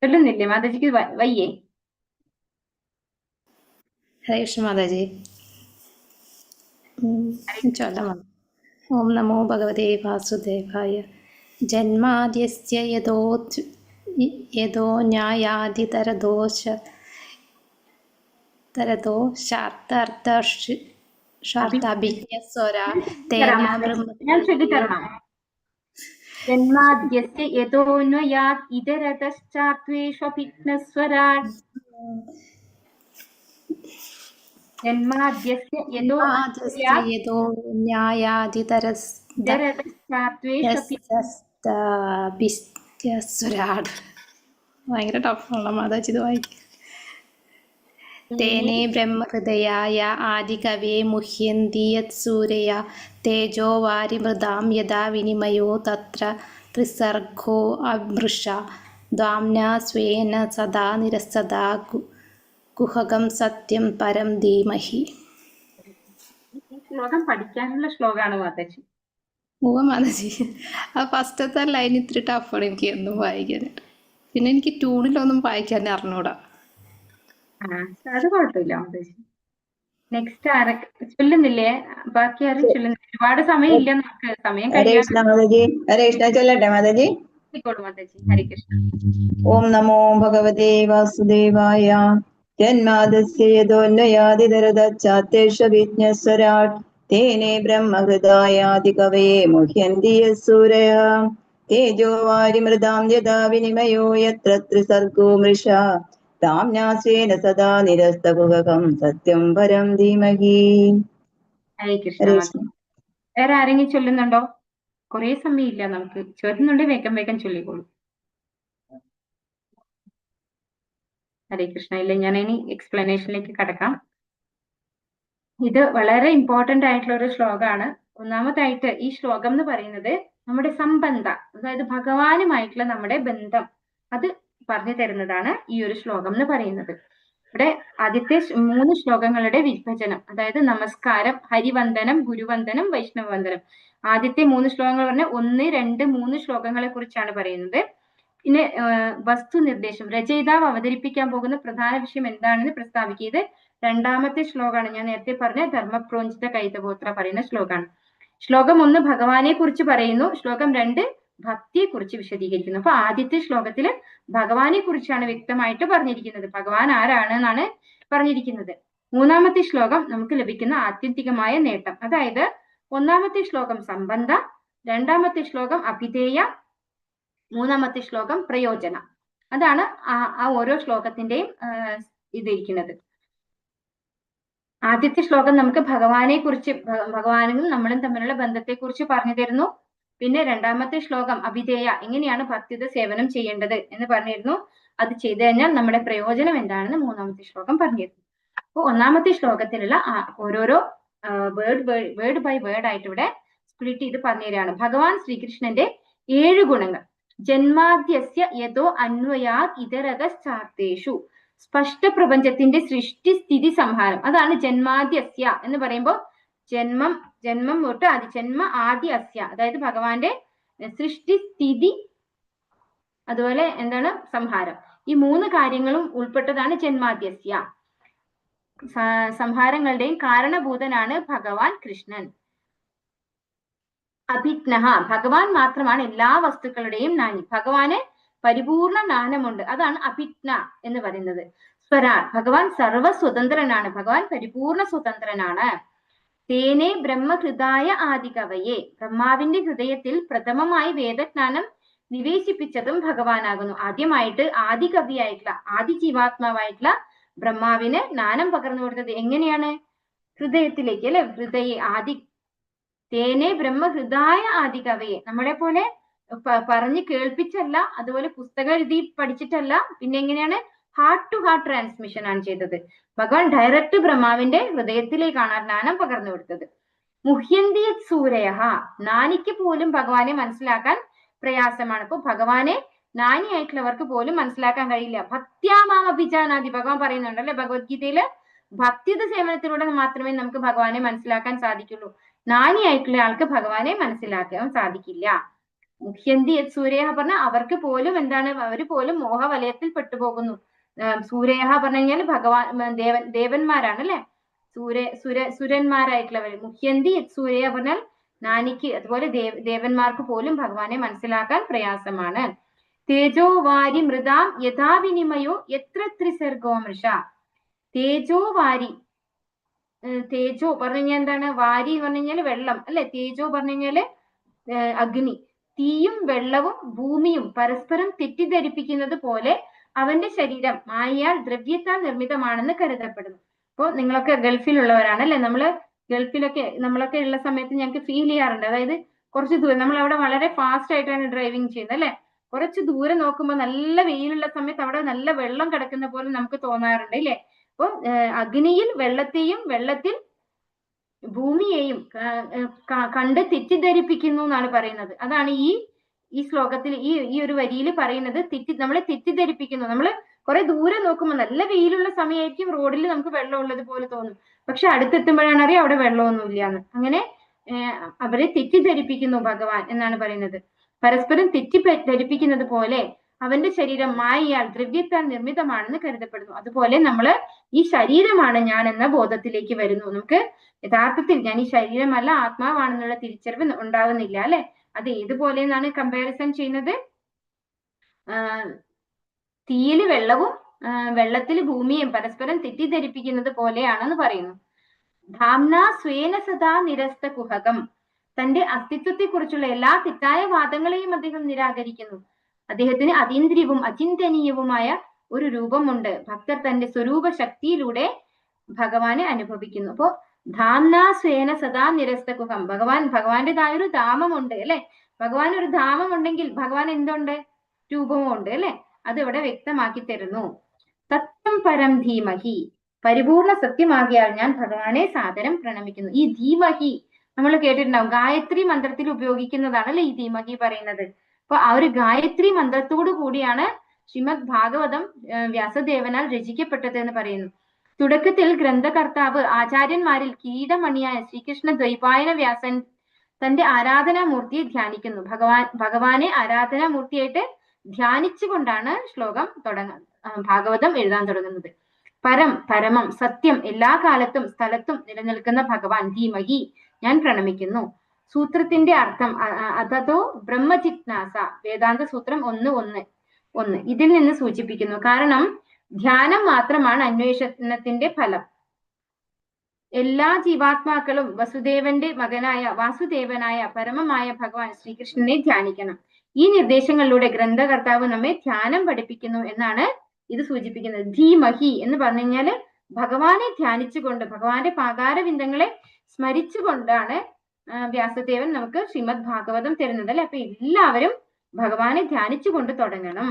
ചൊല്ലുന്നില്ലേ മാതാജിക്ക്? വയ്യേ? ഹരേ കൃഷ്ണ മാതാജി. ചൊല്ലാം. ഓം നമോ ഭഗവതേ വാസുദേവായ. ജന്മാദ്യസ്യ യതോന്വയാദിതരതോഷാർത്ഥഭിജ്ഞസ്വരാ തേന ഞാൻ ചൊല്ലിത്തരണം. ജന്മാദ്യസ്യ യതോന്വയാത് ഇതരതശ്ചാത്വേഷ്വഭിഘ്നസ്വരാട്. ജന്മാദ്യസ്യ യതോന്വയാദിതരസ്വരാട്. ഭയങ്കര ടഫാണല്ലോ മാതാജി ഇത് വായിക്കും. തേനേ ബ്രഹ്മഹൃദയായ ആദികവേ മുഹ്യന്തി യത്സൂരയ തേജോ വാരിമൃതാം യദാ വിനിമയോ തത്ര ത്രിസർഗോ അമൃഷാ ധാമ്നാ സ്വേന സദാ നിരസ്തദാ കുഹകം സത്യം പരം ധീമഹി. ശ്ലോകം പഠിക്കാനുള്ള ശ്ലോകമാണ് മാതാജി. മാതാജി ആ ഫസ്റ്റത്തെ ലൈൻ ഇത്തിരി ടഫാണ് എനിക്ക് എന്നും വായിക്കാനായിട്ട്. പിന്നെ എനിക്ക് ട്യൂണിലൊന്നും വായിക്കാൻ അറിഞ്ഞൂടാ. അത് കുഴപ്പമില്ല മാതാജി. നെക്സ്റ്റ് ആരൊക്കെ ചൊല്ലുന്നില്ലേ? ബാക്കി ആരും ചൊല്ലുന്നില്ല. ഒരുപാട് സമയം ഇല്ല നമുക്ക്. സമയം കഴിയാൻ. ഹരേ കൃഷ്ണ ചൊല്ലട്ടെ മാതാജി? മാതാജി. ഹരേ കൃഷ്ണ. ഓം നമോ ഭഗവതേ വാസുദേവായ. ജന്മാദ്യസ്യ യതോന്വയാദിതരതശ്ചാർത്തേഷ്വഭിജ്ഞസ്വരാട് തേനേ ബ്രഹ്മഹൃദായാദികവയേ മുഹ്യന്തി യത്സൂരയഃ തേജോ വാരിമൃതാം യദാ വിനിമയോ യത്ര ത്രിസർഗോ മൃഷാ ധാമ്നാ സ്വേന സദാ നിരസ്തകുഹകം സത്യം പരം ധീമഹി. ഹരേ കൃഷ്ണ. വേറെ ആരെങ്കിലും ചൊല്ലുന്നുണ്ടോ? കുറെ സമയം ഇല്ല നമുക്ക്. ചൊല്ലുന്നുണ്ട്, വേഗം വേഗം ചൊല്ലിക്കോളൂ. ഹരേ കൃഷ്ണ. ഇല്ല, ഞാൻ ഇനി എക്സ്പ്ലനേഷനിലേക്ക് കടക്കാം. ഇത് വളരെ ഇമ്പോർട്ടന്റ് ആയിട്ടുള്ള ഒരു ശ്ലോകമാണ്. ഒന്നാമതായിട്ട് ഈ ശ്ലോകം എന്ന് പറയുന്നത് നമ്മുടെ സംബന്ധ, അതായത് ഭഗവാനുമായിട്ടുള്ള നമ്മുടെ ബന്ധം, അത് പറഞ്ഞു തരുന്നതാണ് ഈ ഒരു ശ്ലോകം എന്ന് പറയുന്നത്. ഇവിടെ ആദ്യത്തെ 3 ശ്ലോകങ്ങളുടെ വിഭജനം, അതായത് നമസ്കാരം, ഹരിവന്ദനം, ഗുരുവന്ദനം, വൈഷ്ണവവന്ദനം. ആദ്യത്തെ 3 ശ്ലോകങ്ങൾ പറഞ്ഞ 1, 2, 3 ശ്ലോകങ്ങളെ കുറിച്ചാണ് പറയുന്നത്. പിന്നെ വസ്തു നിർദ്ദേശം, രചയിതാവ് അവതരിപ്പിക്കാൻ പോകുന്ന പ്രധാന വിഷയം എന്താണെന്ന് പ്രസ്താവിക്കുക. ഇത് രണ്ടാമത്തെ ശ്ലോകമാണ്. ഞാൻ നേരത്തെ പറഞ്ഞ ധർമ്മപ്രോഞ്ചിത കൈതഗോത്ര പറയുന്ന ശ്ലോകമാണ്. ശ്ലോകം 1 ഭഗവാനെ കുറിച്ച് പറയുന്നു, ശ്ലോകം 2 ഭക്തിയെ കുറിച്ച് വിശദീകരിക്കുന്നു. അപ്പൊ ആദ്യത്തെ ശ്ലോകത്തില് ഭഗവാനെ കുറിച്ചാണ് വ്യക്തമായിട്ട് പറഞ്ഞിരിക്കുന്നത്. ഭഗവാൻ ആരാണ് എന്നാണ് പറഞ്ഞിരിക്കുന്നത്. മൂന്നാമത്തെ ശ്ലോകം നമുക്ക് ലഭിക്കുന്ന ആത്യന്തികമായ നേട്ടം, അതായത് ഒന്നാമത്തെ ശ്ലോകം സംബന്ധ, രണ്ടാമത്തെ ശ്ലോകം അഭിധേയ, മൂന്നാമത്തെ ശ്ലോകം പ്രയോജന. അതാണ് ആ ഓരോ ശ്ലോകത്തിന്റെയും ഇതിരിക്കുന്നത്. ആദ്യത്തെ ശ്ലോകം നമുക്ക് ഭഗവാനെ കുറിച്ച്, ഭഗവാനും നമ്മളും തമ്മിലുള്ള ബന്ധത്തെ കുറിച്ച് പറഞ്ഞു തരുന്നു. പിന്നെ രണ്ടാമത്തെ ശ്ലോകം അഭിധേയ, എങ്ങനെയാണ് ഭക്തിയുടെ സേവനം ചെയ്യേണ്ടത് എന്ന് പറഞ്ഞിരുന്നു. അത് ചെയ്തു കഴിഞ്ഞാൽ നമ്മുടെ പ്രയോജനം എന്താണെന്ന് മൂന്നാമത്തെ ശ്ലോകം പറഞ്ഞിരുന്നു. അപ്പോൾ ഒന്നാമത്തെ ശ്ലോകത്തിലുള്ള ഓരോരോ വേർഡ് ബൈ വേർഡ് ആയിട്ട് ഇവിടെ സ്പ്ലിറ്റ് ചെയ്ത് പറഞ്ഞു തരികയാണ്. ഭഗവാൻ ശ്രീകൃഷ്ണന്റെ 7 ഗുണങ്ങൾ. ജന്മാദ്യസ്യ യതോ അന്വയാത് ഇതരതശ്ചാർത്തേഷു, സ്പഷ്ട പ്രപഞ്ചത്തിന്റെ സൃഷ്ടി സ്ഥിതി സംഹാരം. അതാണ് ജന്മാദ്യസ്യ എന്ന് പറയുമ്പോൾ ജന്മം തൊട്ട് ജന്മ ആദി അസ്യ, അതായത് ഭഗവാന്റെ സൃഷ്ടി സ്ഥിതി അതുപോലെ എന്താണ് സംഹാരം, ഈ 3 കാര്യങ്ങളും ഉൾപ്പെട്ടതാണ് ജന്മാദ്യസ്യ. സംഹാരങ്ങളുടെയും കാരണഭൂതനാണ് ഭഗവാൻ കൃഷ്ണൻ. അഭിജ്ഞഃ, ഭഗവാൻ മാത്രമാണ് എല്ലാ വസ്തുക്കളുടെയും നാനി. ഭഗവാന് പരിപൂർണ ജ്ഞാനമുണ്ട്, അതാണ് അഭിജ്ഞ എന്ന് പറയുന്നത്. സ്വരാട്, ഭഗവാൻ സർവ സ്വതന്ത്രനാണ്, ഭഗവാൻ പരിപൂർണ സ്വതന്ത്രനാണ്. തേനെ ബ്രഹ്മഹൃദായ ആദികവയെ, ബ്രഹ്മാവിന്റെ ഹൃദയത്തിൽ പ്രഥമമായി വേദജ്ഞാനം നിവേശിപ്പിച്ചതും ഭഗവാനാകുന്നു. ആദ്യമായിട്ട് ആദികവിയായിട്ടുള്ള ആദിജീവാത്മാവായിട്ടുള്ള ബ്രഹ്മാവിന് ജ്ഞാനം പകർന്നു കൊടുത്തത് എങ്ങനെയാണ്? ഹൃദയത്തിലേക്ക്, അല്ലെ? ആദി തേനെ ബ്രഹ്മഹൃദായ ആദികവയെ, നമ്മളെ പോലെ പറഞ്ഞ് കേൾപ്പിച്ചല്ല, അതുപോലെ പുസ്തകം എഴുതി പഠിച്ചിട്ടല്ല, പിന്നെ എങ്ങനെയാണ്? ഹാർട്ട് ടു ഹാർട്ട് ട്രാൻസ്മിഷൻ ആണ് ചെയ്തത്. ഭഗവാൻ ഡയറക്റ്റ് ബ്രഹ്മാവിന്റെ ഹൃദയത്തിലേക്കാണ് ജ്ഞാനം പകർന്നു കൊടുത്തത്. മുഹ്യന്തി സൂരയഃ, നാനിക്ക് പോലും ഭഗവാനെ മനസ്സിലാക്കാൻ പ്രയാസമാണ്. അപ്പൊ ഭഗവാനെ നാനിയായിട്ടുള്ളവർക്ക് പോലും മനസ്സിലാക്കാൻ കഴിയില്ല. ഭക്ത്യാമാം അഭിജാനാതി, ഭഗവാൻ പറയുന്നുണ്ട് അല്ലെ ഭഗവത്ഗീതയില്, ഭക്തിയുടെ സേവനത്തിലൂടെ മാത്രമേ നമുക്ക് ഭഗവാനെ മനസ്സിലാക്കാൻ സാധിക്കുള്ളൂ. നാനിയായിട്ടുള്ള ആൾക്ക് ഭഗവാനെ മനസ്സിലാക്കാൻ സാധിക്കില്ല. മുഹ്യന്തി സൂര്യഹ പറഞ്ഞ അവർക്ക് പോലും എന്താണ്, അവര് പോലും മോഹവലയത്തിൽ പെട്ടുപോകുന്നു. സൂര്യഹ പറഞ്ഞു കഴിഞ്ഞാൽ ഭഗവാൻ ദേവന്മാരാണ് അല്ലെ, സുരന്മാരായിട്ടുള്ളവർ. മുഹ്യന്തി സൂര്യ പറഞ്ഞാൽ നാനിക്ക്, അതുപോലെ ദേവന്മാർക്ക് പോലും ഭഗവാനെ മനസ്സിലാക്കാൻ പ്രയാസമാണ്. തേജോ വാരി മൃതാം യഥാവിനിമയോ എത്ര ത്രിസർഗോ മൃഷ. തേജോ വാരി, തേജോ പറഞ്ഞു കഴിഞ്ഞാൽ എന്താണ്? വാരി പറഞ്ഞു കഴിഞ്ഞാല് വെള്ളം അല്ലെ, തേജോ പറഞ്ഞു കഴിഞ്ഞാല് അഗ്നി. തീയും വെള്ളവും ഭൂമിയും പരസ്പരം തെറ്റിദ്ധരിപ്പിക്കുന്നത് പോലെ അവന്റെ ശരീരം മായയാൽ ദ്രവ്യത്താൽ നിർമ്മിതമാണെന്ന് കരുതപ്പെടുന്നു. അപ്പോൾ നിങ്ങളൊക്കെ ഗൾഫിലുള്ളവരാണ് അല്ലെ, നമ്മളൊക്കെ ഉള്ള സമയത്ത് ഞങ്ങൾക്ക് ഫീൽ ചെയ്യാറുണ്ട്. അതായത് കുറച്ച് ദൂരം നമ്മൾ അവിടെ വളരെ ഫാസ്റ്റ് ആയിട്ടാണ് ഡ്രൈവിംഗ് ചെയ്യുന്നത് അല്ലെ, കുറച്ച് ദൂരം നോക്കുമ്പോൾ നല്ല വെയിലുള്ള സമയത്ത് അവിടെ നല്ല വെള്ളം കിടക്കുന്ന പോലെ നമുക്ക് തോന്നാറുണ്ട് അല്ലെ. അപ്പൊ അഗ്നിയിൽ വെള്ളത്തെയും വെള്ളത്തിൽ ഭൂമിയെയും കണ്ട് തെറ്റിദ്ധരിപ്പിക്കുന്നു എന്നാണ് പറയുന്നത്. അതാണ് ഈ ശ്ലോകത്തിൽ ഈ ഒരു വരിയിൽ പറയുന്നത്. നമ്മളെ തെറ്റിദ്ധരിപ്പിക്കുന്നു. നമ്മൾ കുറെ ദൂരെ നോക്കുമ്പോൾ നല്ല വെയിലുള്ള സമയമായിരിക്കും, റോഡിൽ നമുക്ക് വെള്ളം ഉള്ളത് പോലെ തോന്നും, പക്ഷെ അടുത്തെത്തുമ്പോഴാണ് അറിയാം അവിടെ വെള്ളമൊന്നും ഇല്ലാന്ന്. അങ്ങനെ അവരെ തെറ്റിദ്ധരിപ്പിക്കുന്നു ഭഗവാൻ എന്നാണ് പറയുന്നത്. പരസ്പരം തെറ്റിദ്ധരിപ്പിക്കുന്നത് പോലെ അവന്റെ ശരീരം മായയാൽ ദ്രവ്യത്താൽ നിർമ്മിതമാണെന്ന് കരുതപ്പെടുന്നു. അതുപോലെ നമ്മള് ഈ ശരീരമാണ് ഞാൻ എന്ന ബോധത്തിലേക്ക് വരുന്നു. നമുക്ക് യഥാർത്ഥത്തിൽ ഞാൻ ഈ ശരീരമല്ല ആത്മാവാണെന്നുള്ള തിരിച്ചറിവ് ഉണ്ടാകുന്നില്ല അല്ലെ. അത് ഏതുപോലെ എന്നാണ് കമ്പാരിസൺ ചെയ്യുന്നത്? തീയില് വെള്ളവും വെള്ളത്തിൽ ഭൂമിയും പരസ്പരം തെറ്റിദ്ധരിപ്പിക്കുന്നത് പോലെയാണെന്ന് പറയുന്നു. ധാംന സ്വേന സദാ നിരസ്ത കുഹകം, തന്റെ അസ്തിത്വത്തെ കുറിച്ചുള്ള എല്ലാ തെറ്റായ വാദങ്ങളെയും അദ്ദേഹം നിരാകരിക്കുന്നു. അദ്ദേഹത്തിന് അതീന്ദ്രിയവും അചിന്തനീയവുമായ ഒരു രൂപമുണ്ട്. ഭക്തർ തന്റെ സ്വരൂപ ശക്തിയിലൂടെ ഭഗവാനെ അനുഭവിക്കുന്നു. അപ്പോ ധാംന സ്വേന സദാ നിരസ്ത കുഹം, ഭഗവാന്റേതായ ഒരു ധാമമുണ്ട് അല്ലെ. ഭഗവാൻ ഒരു ധാമം ഉണ്ടെങ്കിൽ ഭഗവാൻ എന്തുണ്ട്? രൂപവും ഉണ്ട് അല്ലെ. അത് ഇവിടെ വ്യക്തമാക്കി തരുന്നു. സത്യം പരം ധീമഹി, പരിപൂർണ സത്യമാകിയാൽ ഞാൻ ഭഗവാനെ സാദരം പ്രണമിക്കുന്നു. ഈ ധീമഹി നമ്മൾ കേട്ടിട്ടുണ്ടാവും, ഗായത്രി മന്ത്രത്തിൽ ഉപയോഗിക്കുന്നതാണല്ലേ ഈ ധീമഹി പറയുന്നത്. അപ്പൊ ആ ഒരു ഗായത്രി മന്ത്രത്തോടു കൂടിയാണ് ശ്രീമദ് ഭാഗവതം വ്യാസദേവനാൽ രചിക്കപ്പെട്ടത് എന്ന് പറയുന്നു. തുടക്കത്തിൽ ഗ്രന്ഥകർത്താവ് ആചാര്യന്മാരിൽ കിരീടമണിയായ ശ്രീകൃഷ്ണ ദ്വൈപായന വ്യാസൻ തന്റെ ആരാധനാമൂർത്തിയെ ധ്യാനിക്കുന്നു. ഭഗവാനെ ആരാധനാമൂർത്തിയായിട്ട് ധ്യാനിച്ചുകൊണ്ടാണ് ശ്ലോകം ഭാഗവതം എഴുതാൻ തുടങ്ങുന്നത്. പരമം സത്യം, എല്ലാ കാലത്തും സ്ഥലത്തും നിലനിൽക്കുന്ന ഭഗവാൻ ധീമഹി ഞാൻ പ്രണമിക്കുന്നു. സൂത്രത്തിന്റെ അർത്ഥം അതോ ബ്രഹ്മജിജ്ഞാസ, വേദാന്ത സൂത്രം 1:1 ഇതിൽ നിന്ന് സൂചിപ്പിക്കുന്നു. കാരണം ധ്യാനം മാത്രമാണ് അന്വേഷണത്തിന്റെ ഫലം. എല്ലാ ജീവാത്മാക്കളും വാസുദേവനായ പരമമായ ഭഗവാൻ ശ്രീകൃഷ്ണനെ ധ്യാനിക്കണം. ഈ നിർദ്ദേശങ്ങളിലൂടെ ഗ്രന്ഥകർത്താവ് നമ്മെ ധ്യാനം പഠിപ്പിക്കുന്നു എന്നാണ് ഇത് സൂചിപ്പിക്കുന്നത്. ധീമഹി എന്ന് പറഞ്ഞു കഴിഞ്ഞാല് ഭഗവാനെ ധ്യാനിച്ചുകൊണ്ട്, ഭഗവാന്റെ പാതാരവിന്ദങ്ങളെ സ്മരിച്ചുകൊണ്ടാണ് വ്യാസദേവൻ നമുക്ക് ശ്രീമദ് ഭാഗവതം തരുന്നത് അല്ലെ. അപ്പൊ എല്ലാവരും ഭഗവാനെ ധ്യാനിച്ചുകൊണ്ട് തുടങ്ങണം.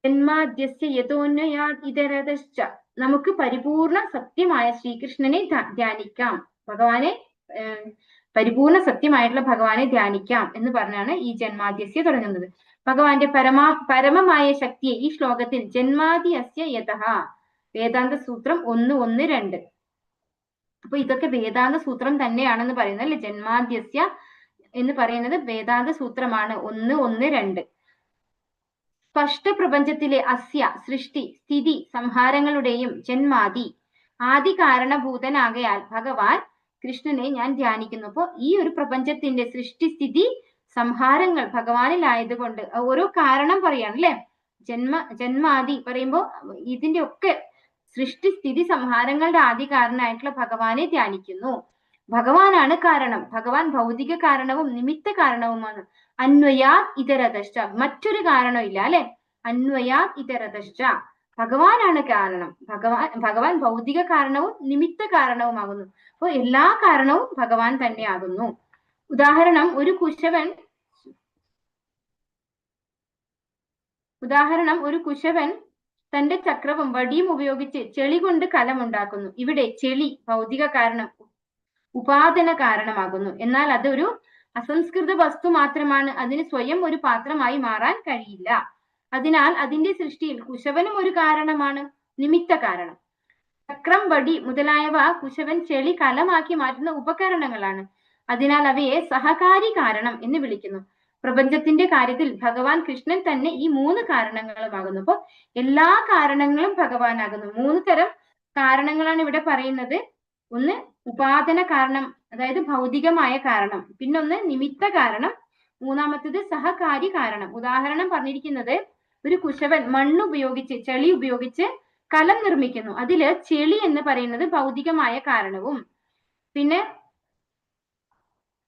ജന്മാദ്യസ്യ യതോന്വയാത് ഇതരതശ്ച, നമുക്ക് പരിപൂർണ സത്യമായ ശ്രീകൃഷ്ണനെ ധ്യാനിക്കാം, ഭഗവാനെ പരിപൂർണ സത്യമായിട്ടുള്ള ഭഗവാനെ ധ്യാനിക്കാം എന്ന് പറഞ്ഞാണ് ഈ ജന്മാദ്യസ്യ തുടങ്ങുന്നത്. ഭഗവാന്റെ പരമമായ ശക്തിയെ ഈ ശ്ലോകത്തിൽ ജന്മാദ്യസ്യ യതഃ, വേദാന്ത സൂത്രം 1:1-2. അപ്പൊ ഇതൊക്കെ വേദാന്ത സൂത്രം തന്നെയാണെന്ന് പറയുന്നത് അല്ലെ. ജന്മാദ്യസ്യ എന്ന് പറയുന്നത് വേദാന്ത സൂത്രമാണ് 1:1-2. സ്പഷ്ട പ്രപഞ്ചത്തിലെ അസ്യ സൃഷ്ടി സ്ഥിതി സംഹാരങ്ങളുടെയും ജന്മാദി ആദി കാരണഭൂതനാകയാൽ ഭഗവാൻ കൃഷ്ണനെ ഞാൻ ധ്യാനിക്കുന്നു. അപ്പോ ഈ ഒരു പ്രപഞ്ചത്തിന്റെ സൃഷ്ടി സ്ഥിതി സംഹാരങ്ങൾ ഭഗവാനിലായതുകൊണ്ട് ഓരോ കാരണം പറയാണ് അല്ലെ. ജന്മാദി പറയുമ്പോ ഇതിന്റെ ഒക്കെ സൃഷ്ടി സ്ഥിതി സംഹാരങ്ങളുടെ ആദി കാരണമായിട്ടുള്ള ഭഗവാനെ ധ്യാനിക്കുന്നു. ഭഗവാനാണ് കാരണം. ഭഗവാൻ ഭൗതിക കാരണവും നിമിത്ത കാരണവുമാണ്. അന്വയാത് ഇതരതശ്ച, മറ്റൊരു കാരണമില്ല അല്ലെ. അന്വയാത് ഇതരതശ്ച, ഭഗവാനാണ് കാരണം. ഭഗവാൻ ഭൗതിക കാരണവും നിമിത്ത കാരണവുമാകുന്നു. അപ്പോൾ എല്ലാ കാരണവും ഭഗവാൻ തന്നെയാകുന്നു. ഉദാഹരണം ഒരു കുശവൻ തന്റെ ചക്രവും വടിയും ഉപയോഗിച്ച് ചെളി കൊണ്ട് കലമുണ്ടാക്കുന്നു. ഇവിടെ ചെളി ഭൗതിക കാരണം, ഉപാദന കാരണമാകുന്നു. എന്നാൽ അതൊരു അസംസ്കൃത വസ്തു മാത്രമാണ്. അതിന് സ്വയം ഒരു പാത്രമായി മാറാൻ കഴിയില്ല. അതിനാൽ അതിന്റെ സൃഷ്ടിയിൽ കുശവനും ഒരു കാരണമാണ്, നിമിത്ത കാരണം. ചക്രം, വടി മുതലായവ കുശവൻ ചെളി കലമാക്കി മാറ്റുന്ന ഉപകരണങ്ങളാണ്. അതിനാൽ അവയെ സഹകാരി കാരണം എന്ന് വിളിക്കുന്നു. പ്രപഞ്ചത്തിന്റെ കാര്യത്തിൽ ഭഗവാൻ കൃഷ്ണൻ തന്നെ ഈ 3 കാരണങ്ങളുമാകുന്നു. അപ്പൊ എല്ലാ കാരണങ്ങളും ഭഗവാനാകുന്നു. 3 തരം കാരണങ്ങളാണ് ഇവിടെ പറയുന്നത്. ഒന്ന് ഉപാദന കാരണം, അതായത് ഭൗതികമായ കാരണം. പിന്നൊന്ന് നിമിത്ത കാരണം. മൂന്നാമത്തേത് സഹകാരി കാരണം. ഉദാഹരണം പറഞ്ഞിരിക്കുന്നത് ഒരു കുശവൻ മണ്ണുപയോഗിച്ച്, ചെളി ഉപയോഗിച്ച് കലം നിർമ്മിക്കുന്നു. അതില് ചെളി എന്ന് പറയുന്നത് ഭൗതികമായ കാരണവും, പിന്നെ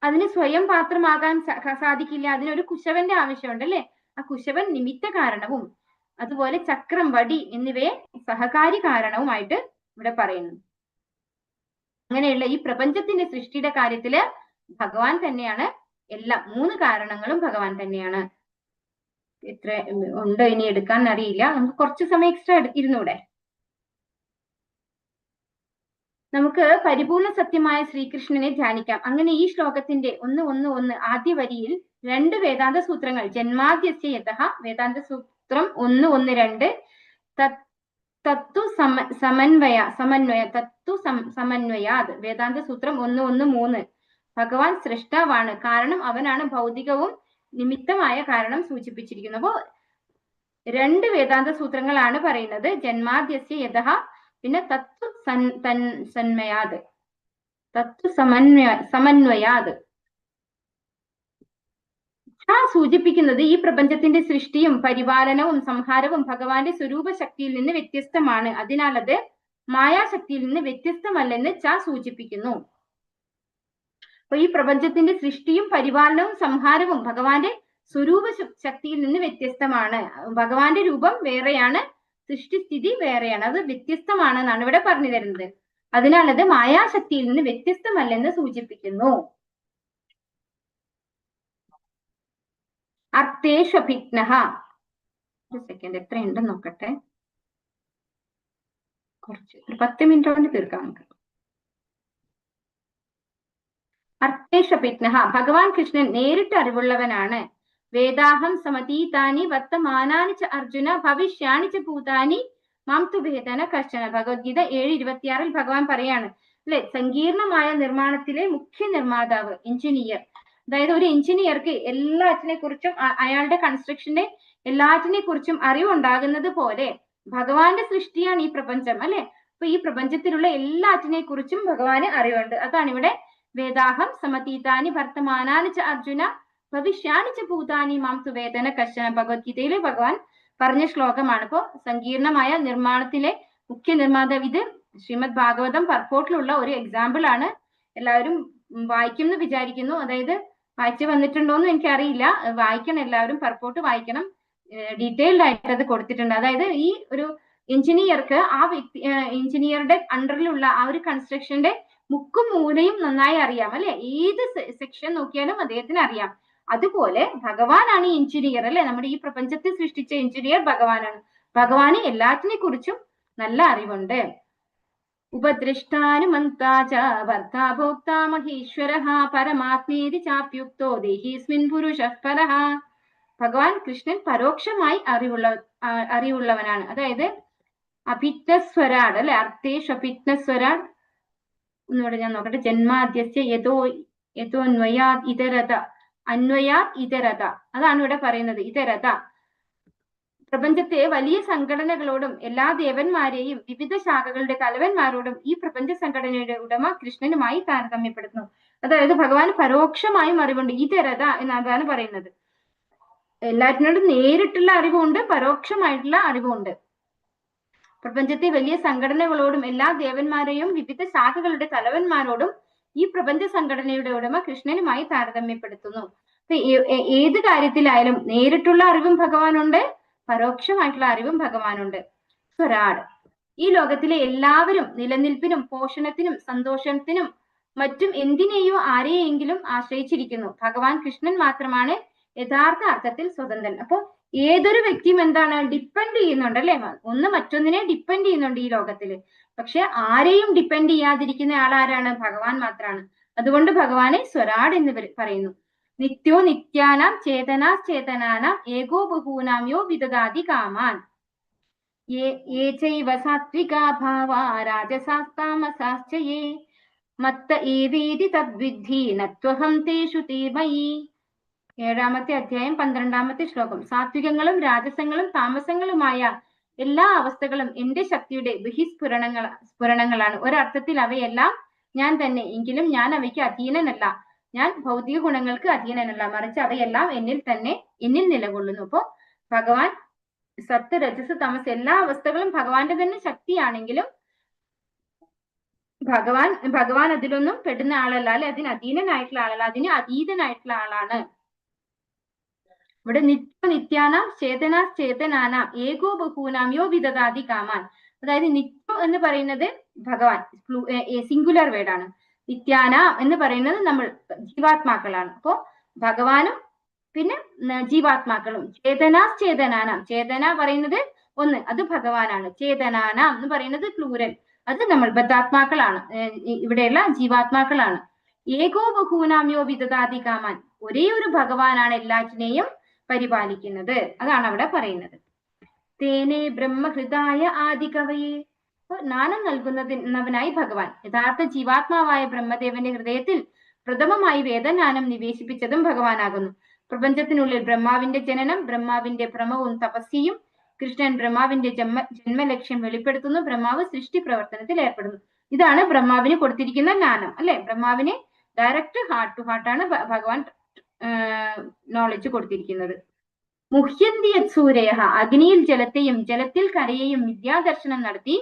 അതിന് സ്വയം പാത്രമാകാൻ സാധിക്കില്ല, അതിനൊരു കുശവന്റെ ആവശ്യമുണ്ട് അല്ലെ. ആ കുശവൻ നിമിത്ത കാരണവും, അതുപോലെ ചക്രം, വടി എന്നിവയെ സഹകാരി കാരണവുമായിട്ട് ഇവിടെ പറയുന്നു. അങ്ങനെയുള്ള ഈ പ്രപഞ്ചത്തിന്റെ സൃഷ്ടിയുടെ കാര്യത്തില് ഭഗവാൻ തന്നെയാണ് എല്ലാം. 3 കാരണങ്ങളും ഭഗവാൻ തന്നെയാണ്. എത്ര ഉണ്ടോ ഇനി എടുക്കാൻ അറിയില്ല, നമുക്ക് കുറച്ച് സമയം എക്സ്ട്രാ ഇരുന്നൂടെ. നമുക്ക് പരിപൂർണ സത്യമായ ശ്രീകൃഷ്ണനെ ധ്യാനിക്കാം. അങ്ങനെ ഈ ശ്ലോകത്തിന്റെ 1:1 ആദ്യ വരിയിൽ 2 വേദാന്ത സൂത്രങ്ങൾ, ജന്മാദ്യസ്യ യതഃ വേദാന്ത സൂത്രം 1:1-2, തത്തു സമന്വയാത് വേദാന്ത സൂത്രം 1:1-3. ഭഗവാൻ സൃഷ്ടാവാണ്, കാരണം അവനാണ് ഭൗതികവും നിമിത്തമായ കാരണം സൂചിപ്പിച്ചിരിക്കുന്നു. അപ്പോ 2 വേദാന്ത സൂത്രങ്ങളാണ് പറയുന്നത്. ജന്മാദ്യസ്യ യതഃ, പിന്നെ തത്തു സമന്വയാത്. സൂചിപ്പിക്കുന്നത് ഈ പ്രപഞ്ചത്തിന്റെ സൃഷ്ടിയും പരിപാലനവും സംഹാരവും ഭഗവാന്റെ സ്വരൂപ ശക്തിയിൽ നിന്ന് വ്യത്യസ്തമാണ്. അതിനാൽ അത് മായാശക്തിയിൽ നിന്ന് വ്യത്യസ്തമല്ലെന്ന് സൂചിപ്പിക്കുന്നു. അപ്പൊ ഈ പ്രപഞ്ചത്തിന്റെ സൃഷ്ടിയും പരിപാലനവും സംഹാരവും ഭഗവാന്റെ സ്വരൂപ ശക്തിയിൽ നിന്ന് വ്യത്യസ്തമാണ്. ഭഗവാന്റെ രൂപം വേറെയാണ്, സൃഷ്ടിസ്ഥിതി വേറെയാണ്, അത് വ്യത്യസ്തമാണെന്നാണ് ഇവിടെ പറഞ്ഞു തരുന്നത്. അതിനാൽ അത് മായാശക്തിയിൽ നിന്ന് വ്യത്യസ്തമല്ലെന്ന് സൂചിപ്പിക്കുന്നു. അർത്ഥേഷഭിജ്ഞഃ, ഒരു സെക്കൻഡ് എത്രയുണ്ടെന്ന് നോക്കട്ടെ, ഒരു 10 മിനിറ്റ് കൊണ്ട് തീർക്കാം നമുക്ക്. അർത്ഥേഷഭിജ്ഞഃ, ഭഗവാൻ കൃഷ്ണൻ നേരിട്ട് അറിവുള്ളവനാണ്. വേദാഹം സമതീതാനി വർത്തമാനാനി ച അർജുന ഭവിഷ്യാണി ച ഭൂതാനി മാം തു ഭേദന കർശന. ഭഗവത്ഗീത 7:26 ഭഗവാൻ പറയാണ് അല്ലെ, സങ്കീർണമായ നിർമ്മാണത്തിലെ മുഖ്യ നിർമ്മാതാവ്, എഞ്ചിനീയർ. അതായത് ഒരു എഞ്ചിനീയർക്ക് എല്ലാറ്റിനെ കുറിച്ചും അയാളുടെ കൺസ്ട്രക്ഷന്റെ എല്ലാറ്റിനെ കുറിച്ചും അറിവുണ്ടാകുന്നത് പോലെ ഭഗവാന്റെ സൃഷ്ടിയാണ് ഈ പ്രപഞ്ചം അല്ലെ. അപ്പൊ ഈ പ്രപഞ്ചത്തിലുള്ള എല്ലാറ്റിനെ കുറിച്ചും ഭഗവാന് അറിവുണ്ട്. അതാണ് ഇവിടെ വേദാഹം സമതീതാനി വർത്തമാനാനി ച അർജുന ഭവിഷ്യാണി ച ഭൂതാനി മാം തു വേദന കർശന. ഭഗവത്ഗീതയില് ഭഗവാൻ പറഞ്ഞ ശ്ലോകമാണ്. ഇപ്പോ സങ്കീർണമായ നിർമ്മാണത്തിലെ മുഖ്യ നിർമ്മാതാവ്. ഇത് ശ്രീമദ് ഭാഗവതം പർപ്പോട്ടിലുള്ള ഒരു എക്സാമ്പിൾ ആണ്. എല്ലാവരും വായിക്കുമെന്ന് വിചാരിക്കുന്നു. അതായത് വായിച്ചു വന്നിട്ടുണ്ടോന്ന് എനിക്കറിയില്ല. വായിക്കണം, എല്ലാവരും പർപ്പോട്ട് വായിക്കണം. ഡീറ്റെയിൽഡ് ആയിട്ട് അത് കൊടുത്തിട്ടുണ്ട്. അതായത് ഈ ഒരു എഞ്ചിനീയർക്ക് ആ വ്യക്തി എഞ്ചിനീയറുടെ അണ്ടറിലുള്ള ആ ഒരു കൺസ്ട്രക്ഷന്റെ മുക്കും മൂലയും നന്നായി അറിയാം അല്ലെ. ഏത് സെക്ഷൻ നോക്കിയാലും അദ്ദേഹത്തിന് അറിയാം. അതുപോലെ ഭഗവാനാണ് ഈ എഞ്ചിനീയർ അല്ലെ. നമ്മുടെ ഈ പ്രപഞ്ചത്തെ സൃഷ്ടിച്ച എഞ്ചിനീയർ ഭഗവാനാണ്. ഭഗവാന് എല്ലാറ്റിനെ കുറിച്ചും നല്ല അറിവുണ്ട്. ഉപദ്രഷ്ടാനുമന്താ ച ഭർത്താ ഭോക്താ മഹേശ്വരഃ പരമാത്മേതി ചാപ്യുക്തോ ദേഹീസ്മിൻ പുരുഷഃ പരഃ. ഭഗവാൻ കൃഷ്ണൻ പരോക്ഷമായി അറിവുള്ളവനാണ്. അതായത് അഭിജ്ഞസ്വരാട് അല്ലെ. അർത്ഥേഷു അഭിജ്ഞസ്വരാട്. ഒന്നുകൂടെ ഞാൻ നോക്കട്ടെ. ജന്മാദ്യസ്യ യഥോന്വയാത് ഇതരത അന്വയാത് ഇതരത. അതാണ് ഇവിടെ പറയുന്നത്. ഇതരത പ്രപഞ്ചത്തെ വലിയ സംഘടനകളോടും എല്ലാ ദേവന്മാരെയും വിവിധ ശാഖകളുടെ തലവന്മാരോടും ഈ പ്രപഞ്ച സംഘടനയുടെ ഉടമ കൃഷ്ണനുമായി താരതമ്യപ്പെടുത്തുന്നു. അതായത് ഭഗവാൻ പരോക്ഷമായും അറിവുണ്ട്. ഇതരത എന്നതാണ് പറയുന്നത്. എല്ലാറ്റിനോടും നേരിട്ടുള്ള അറിവുണ്ട്, പരോക്ഷമായിട്ടുള്ള അറിവുണ്ട്. പ്രപഞ്ചത്തെ വലിയ സംഘടനകളോടും എല്ലാ ദേവന്മാരെയും വിവിധ ശാഖകളുടെ തലവന്മാരോടും ഈ പ്രപഞ്ച സംഘടനയുടെ ഉടമ കൃഷ്ണനുമായി താരതമ്യപ്പെടുത്തുന്നു. ഏത് കാര്യത്തിലായാലും നേരിട്ടുള്ള അറിവും ഭഗവാനുണ്ട്, പരോക്ഷമായിട്ടുള്ള അറിവും ഭഗവാനുണ്ട്. സ്വരാട്. ഈ ലോകത്തിലെ എല്ലാവരും നിലനിൽപ്പിനും പോഷണത്തിനും സന്തോഷത്തിനും മറ്റും എന്തിനേയോ ആരെയെങ്കിലും ആശ്രയിച്ചിരിക്കുന്നു. ഭഗവാൻ കൃഷ്ണൻ മാത്രമാണ് യഥാർത്ഥ അർത്ഥത്തിൽ സ്വതന്ത്രൻ. അപ്പൊ ഏതൊരു വ്യക്തിയും എന്താണ് ഡിപ്പെൻഡ് ചെയ്യുന്നുണ്ട് അല്ലെ. ഒന്ന് മറ്റൊന്നിനെ ഡിപ്പെൻഡ് ചെയ്യുന്നുണ്ട് ഈ ലോകത്തില്. പക്ഷെ ആരെയും ഡിപ്പെൻഡ് ചെയ്യാതിരിക്കുന്ന ആളാരാണ്? ഭഗവാൻ മാത്രമാണ്. അതുകൊണ്ട് ഭഗവാനെ സ്വരാട് എന്ന് പറയുന്നു. നിത്യോ നിത്യാനാം ചേതനാശ്ചേതനാനാം ഏകോ ബഹൂനാം യോ വിദദാതി കാമാൻ. യേ ചൈവ സാത്വികാ ഭാവാ രാജസാസ്താമസാശ്ച യേ മത്ത ഏവേതി തദ്വിദ്ധി നത്വഹം തേഷു തേ മയി. 7-ാമത്തെ അധ്യായം 12-ാമത്തെ ശ്ലോകം. സാത്വികങ്ങളും രാജസങ്ങളും താമസങ്ങളുമായ എല്ലാ അവസ്ഥകളും എന്റെ ശക്തിയുടെ സ്ഫുരണങ്ങളാണ്. ഒരർത്ഥത്തിൽ അവയെല്ലാം ഞാൻ തന്നെ. എങ്കിലും ഞാൻ അവയ്ക്ക് അധീനനല്ല. ഞാൻ ഭൗതിക ഗുണങ്ങൾക്ക് അധീനനല്ല, മറിച്ച് അവയെല്ലാം എന്നിൽ നിലകൊള്ളുന്നു. അപ്പോ ഭഗവാൻ സത്ത് രജസ് തമസ് എല്ലാ അവസ്ഥകളും ഭഗവാന്റെ തന്നെ ശക്തിയാണെങ്കിലും ഭഗവാൻ അതിലൊന്നും പെടുന്ന ആളല്ല അല്ലെ. അതിന് അധീനനായിട്ടുള്ള ആളല്ല, അതിന് അതീതനായിട്ടുള്ള ആളാണ്. ഇവിടെ നിത്യാനാം ചേതനാനാം ഏകോ ബഹൂനാം യോ വിദദാതി കാമാൻ. അതായത് നിത്യം എന്ന് പറയുന്നത് ഭഗവാൻ സിംഗുലർ വേർഡാണ്. നിത്യാന എന്ന് പറയുന്നത് നമ്മൾ ജീവാത്മാക്കളാണ്. അപ്പോ ഭഗവാനും പിന്നെ ജീവാത്മാക്കളും. ചേതനാനാം, ചേതന പറയുന്നത് ഒന്ന്, അത് ഭഗവാനാണ്. ചേതനാനാം എന്ന് പറയുന്നത് പ്ലൂരൽ, അത് നമ്മൾ ബദ്ധാത്മാക്കളാണ്, ഇവിടെയുള്ള ജീവാത്മാക്കളാണ്. ഏകോ ബഹൂനാം യോ വിദദാതി കാമാൻ. ഒരേ ഒരു ഭഗവാനാണ് എല്ലാറ്റിനെയും പരിപാലിക്കുന്നത്. അതാണ് അവിടെ പറയുന്നത്. തേനേ ബ്രഹ്മഹൃദായ ആദികവയെ. ജ്ഞാനം നൽകുന്നവനായി ഭഗവാൻ. യഥാർത്ഥ ജീവാത്മാവായ ബ്രഹ്മദേവന്റെ ഹൃദയത്തിൽ പ്രഥമമായി വേദജ്ഞാനം നിവേശിപ്പിച്ചതും ഭഗവാനാകുന്നു. പ്രപഞ്ചത്തിനുള്ളിൽ ബ്രഹ്മാവിന്റെ ജനനം, ബ്രഹ്മാവിന്റെ ഭ്രമവും തപസ്യയും. കൃഷ്ണൻ ബ്രഹ്മാവിന്റെ ജന്മലക്ഷ്യം വെളിപ്പെടുത്തുന്നു. ബ്രഹ്മാവ് സൃഷ്ടി പ്രവർത്തനത്തിൽ ഏർപ്പെടുന്നു. ഇതാണ് ബ്രഹ്മാവിന് കൊടുത്തിരിക്കുന്ന ജ്ഞാനം അല്ലെ. ബ്രഹ്മാവിന് ഡയറക്റ്റ് ഹാർട്ട് ടു ഹാർട്ടാണ് ഭഗവാൻ നോളജ് കൊടുത്തിരിക്കുന്നത്. മുഹ്യന്തി യത്സൂരയ. അഗ്നിയിൽ ജലത്തെയും ജലത്തിൽ കരയെയും വിദ്യാദർശനം നടത്തി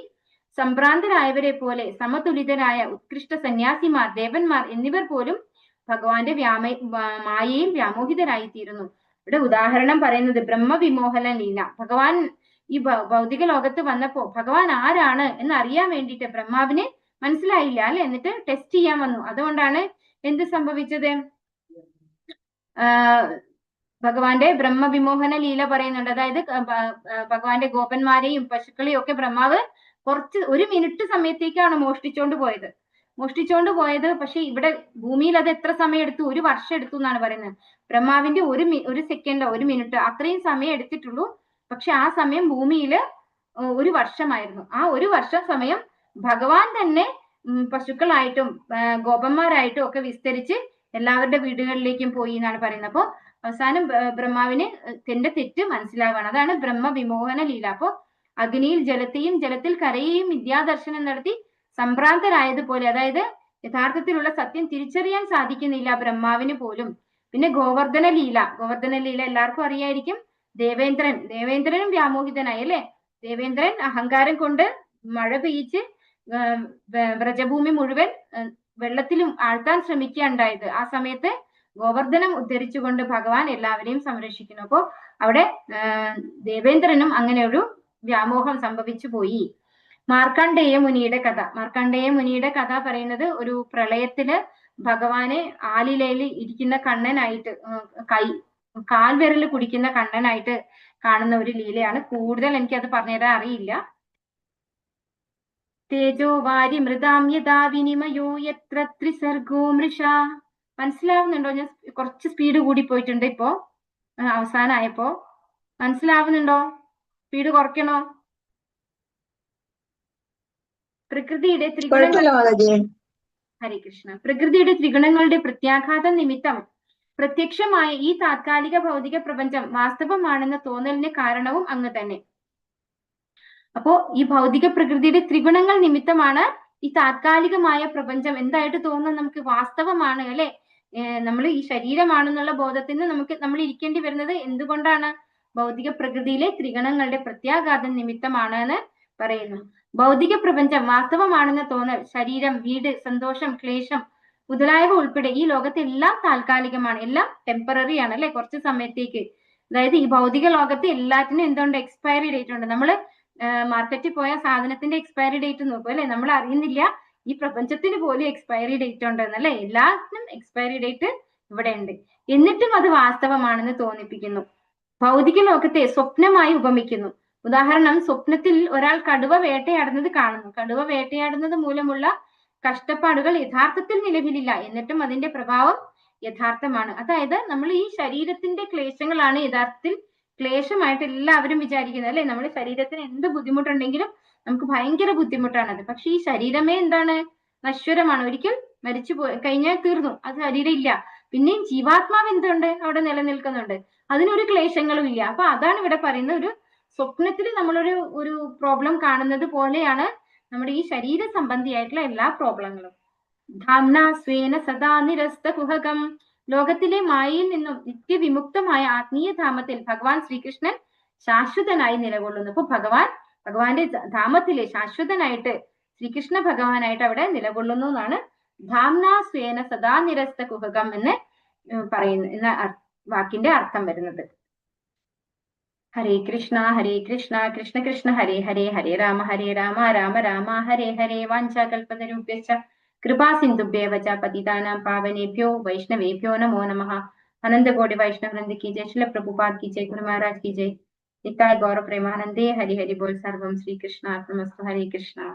സംഭ്രാന്തരായവരെ പോലെ സമതുലിതരായ ഉത്കൃഷ്ട സന്യാസിമാർ, ദേവന്മാർ എന്നിവർ പോലും ഭഗവാന്റെ മായയിൽ വ്യാമോഹിതരായി തീരുന്നു. ഇവിടെ ഉദാഹരണം പറയുന്നത് ബ്രഹ്മവിമോഹന ലീല. ഭഗവാൻ ഈ ഭൗതിക ലോകത്ത് വന്നപ്പോ ഭഗവാൻ ആരാണ് എന്ന് അറിയാൻ വേണ്ടിയിട്ട് ബ്രഹ്മാവിന് മനസ്സിലായില്ല അല്ലെ. എന്നിട്ട് ടെസ്റ്റ് ചെയ്യാൻ വന്നു. അതുകൊണ്ടാണ് എന്ത് സംഭവിച്ചത്? ഭഗവാന്റെ ബ്രഹ്മവിമോഹന ലീല പറയുന്നുണ്ട്. അതായത് ഭഗവാന്റെ ഗോപന്മാരെയും പശുക്കളെയും ഒക്കെ ബ്രഹ്മാവ് ഒരു മിനിറ്റ് സമയത്തേക്കാണ് മോഷ്ടിച്ചോണ്ട് പോയത്. പക്ഷെ ഇവിടെ ഭൂമിയിൽ അത് എത്ര സമയം എടുത്തു? 1 വർഷം എടുത്തു എന്നാണ് പറയുന്നത്. ബ്രഹ്മാവിന്റെ ഒരു സെക്കൻഡോ 1 മിനിറ്റ് അത്രയും സമയം എടുത്തിട്ടുള്ളൂ. പക്ഷെ ആ സമയം ഭൂമിയില് 1 വർഷമായിരുന്നു. ആ 1 വർഷം സമയം ഭഗവാൻ തന്നെ പശുക്കളായിട്ടും ഗോപന്മാരായിട്ടും ഒക്കെ വിസ്തരിച്ച് എല്ലാവരുടെ വീടുകളിലേക്കും പോയി എന്നാണ് പറയുന്നത്. അപ്പോ അവസാനം ബ്രഹ്മാവിന് തന്റെ തെറ്റ് മനസ്സിലാവുകയാണ്. അതാണ് ബ്രഹ്മവിമോഹന ലീല. അപ്പോ അഗ്നിയിൽ ജലത്തെയും ജലത്തിൽ കരയെയും വിദ്യാദർശനം നടത്തി സംഭ്രാന്തരായതുപോലെ, അതായത് യഥാർത്ഥത്തിലുള്ള സത്യം തിരിച്ചറിയാൻ സാധിക്കുന്നില്ല ബ്രഹ്മാവിന് പോലും. പിന്നെ ഗോവർദ്ധന ലീല എല്ലാവർക്കും അറിയായിരിക്കും. ദേവേന്ദ്രനും വ്യാമോഹിതനായി അല്ലെ. ദേവേന്ദ്രൻ അഹങ്കാരം കൊണ്ട് മഴ പെയ്യിച്ച് വ്രജഭൂമി മുഴുവൻ വെള്ളത്തിലും ആഴ്ത്താൻ ശ്രമിക്കുകയുണ്ടായത്. ആ സമയത്ത് ഗോവർദ്ധനം ഉദ്ധരിച്ചുകൊണ്ട് ഭഗവാൻ എല്ലാവരെയും സംരക്ഷിക്കുന്നു. അപ്പോ അവിടെ ദേവേന്ദ്രനും അങ്ങനെ ഒരു വ്യാമോഹം സംഭവിച്ചു പോയി. മാർക്കണ്ഡേയ മുനിയുടെ കഥ പറയുന്നത് ഒരു പ്രളയത്തില് ഭഗവാന് ആലിലയിൽ ഇരിക്കുന്ന കണ്ണനായിട്ട്, കാൽവിരൽ കുടിക്കുന്ന കണ്ണനായിട്ട് കാണുന്ന ഒരു ലീലയാണ്. കൂടുതൽ എനിക്കത് പറഞ്ഞുതരാൻ അറിയില്ല. തേജോ വാരി മൃതാം യഥാ വിനിമയോ യത്ര ത്രിസർഗോ മൃഷ. മനസ്സിലാവുന്നുണ്ടോ? ഞാൻ കുറച്ച് സ്പീഡ് കൂടി പോയിട്ടുണ്ട് ഇപ്പോ അവസാനമായപ്പോ. മനസ്സിലാവുന്നുണ്ടോ? സ്പീഡ് കുറയ്ക്കണോ? പ്രകൃതിയുടെ ഹരേ കൃഷ്ണ. പ്രകൃതിയുടെ ത്രിഗുണങ്ങളുടെ പ്രത്യാഘാത നിമിത്തം പ്രത്യക്ഷമായ ഈ താത്കാലിക ഭൗതിക പ്രപഞ്ചം വാസ്തവമാണെന്ന തോന്നലിന് കാരണവും അങ്ങ് തന്നെ. അപ്പോ ഈ ഭൗതിക പ്രകൃതിയുടെ ത്രിഗുണങ്ങൾ നിമിത്തമാണ് ഈ താത്കാലികമായ പ്രപഞ്ചം എന്തായിട്ട് തോന്നുന്നത്? നമുക്ക് വാസ്തവമാണ് അല്ലെ. നമ്മൾ ഈ ശരീരമാണെന്നുള്ള ബോധത്തിന് നമ്മൾ ഇരിക്കേണ്ടി വരുന്നത് എന്തുകൊണ്ടാണ്? ഭൗതിക പ്രകൃതിയിലെ ത്രിഗുണങ്ങളുടെ പ്രത്യാഘാതം നിമിത്തമാണ് എന്ന് പറയുന്നു. ഭൗതിക പ്രപഞ്ചം വാസ്തവമാണെന്ന തോന്നൽ, ശരീരം, വീട്, സന്തോഷം, ക്ലേശം മുതലായവ ഉൾപ്പെടെ ഈ ലോകത്തെ എല്ലാം താൽക്കാലികമാണ്, എല്ലാം ടെമ്പററി ആണ് അല്ലെ, കുറച്ച് സമയത്തേക്ക്. അതായത് ഈ ഭൗതിക ലോകത്ത് എല്ലാത്തിനും എന്തുകൊണ്ട് എക്സ്പയറി ഡേറ്റ് ഉണ്ട്. നമ്മൾ മാർക്കറ്റിൽ പോയ സാധനത്തിന്റെ എക്സ്പയറി ഡേറ്റ് നോക്കും അല്ലെ, നമ്മൾ അറിയുന്നില്ല ഈ പ്രപഞ്ചത്തിന് പോലും എക്സ്പയറി ഡേറ്റ് ഉണ്ടെന്നല്ലേ. എല്ലാത്തിനും എക്സ്പയറി ഡേറ്റ് ഇവിടെ ഉണ്ട്, എന്നിട്ടും അത് വാസ്തവമാണെന്ന് തോന്നിപ്പിക്കുന്നു. ഭൗതിക ലോകത്തെ സ്വപ്നമായി ഉപമിക്കുന്നു. ഉദാഹരണം, സ്വപ്നത്തിൽ ഒരാൾ കടുവ വേട്ടയാടുന്നത് കാണുന്നു. കടുവ വേട്ടയാടുന്നത് മൂലമുള്ള കഷ്ടപ്പാടുകൾ യഥാർത്ഥത്തിൽ നിലവിലില്ല, എന്നിട്ടും അതിന്റെ പ്രഭാവം യഥാർത്ഥമാണ്. അതായത് നമ്മൾ ഈ ശരീരത്തിന്റെ ക്ലേശങ്ങളാണ് യഥാർത്ഥത്തിൽ ക്ലേശമായിട്ട് എല്ലാവരും വിചാരിക്കുന്നത് അല്ലെ. നമ്മുടെ ശരീരത്തിന് എന്ത് ബുദ്ധിമുട്ടുണ്ടെങ്കിലും നമുക്ക് ഭയങ്കര ബുദ്ധിമുട്ടാണത്. പക്ഷെ ഈ ശരീരമേ എന്താണ്? നശ്വരമാണ്. ഒരിക്കൽ മരിച്ചു കഴിഞ്ഞാൽ തീർന്നു, അത് ശരീരം ഇല്ല. പിന്നെയും ജീവാത്മാവ് എന്തുണ്ട്? അവിടെ നിലനിൽക്കുന്നുണ്ട്, അതിനൊരു ക്ലേശങ്ങളും ഇല്ല. അപ്പൊ അതാണ് ഇവിടെ പറയുന്നത്. ഒരു സ്വപ്നത്തിൽ നമ്മളൊരു പ്രോബ്ലം കാണുന്നത് പോലെയാണ് നമ്മുടെ ഈ ശരീര സംബന്ധിയായിട്ടുള്ള എല്ലാ പ്രോബ്ലങ്ങളും. ധാംനാ സ്വേന സദാ നിരസ്ത കുഹകം. ലോകത്തിലെ മായയിൽ നിന്നും നിത്യവിമുക്തമായ ആത്മീയ ധാമത്തിൽ ഭഗവാൻ ശ്രീകൃഷ്ണൻ ശാശ്വതനായി നിലകൊള്ളുന്നു. അപ്പൊ ഭഗവാന്റെ ധാമത്തിലെ ശാശ്വതനായിട്ട് ശ്രീകൃഷ്ണ ഭഗവാനായിട്ട് അവിടെ നിലകൊള്ളുന്നു എന്നാണ് ധാംനാ സ്വേന സദാ നിരസ്ത കുഹകം എന്ന് പറയുന്ന വാക്കിന്റെ അർത്ഥം വരുന്നത്. ഹരേ കൃഷ്ണ കൃഷ്ണ കൃഷ്ണ ഹരേ ഹരേ, ഹരേ രാമ രാമ രാമ ഹരേ ഹരേ. വാഞ്ചാകൽപതരുഭ്യശ്ച കൃപാ സിന്ധുഭ്യേവ ച പതിതാനാം പാവനേഭ്യോ വൈഷ്ണവേഭ്യോ നമോ നമഃ. अनंत कोटि वैष्णव वृंद की जय, श्रील प्रभुपाद की जय, गुरु महाराज की जय, निताय गौर प्रेमानंदे, हरि हरि बोल। सर्वम श्री कृष्णार्पणमस्तु। हरे कृष्णा।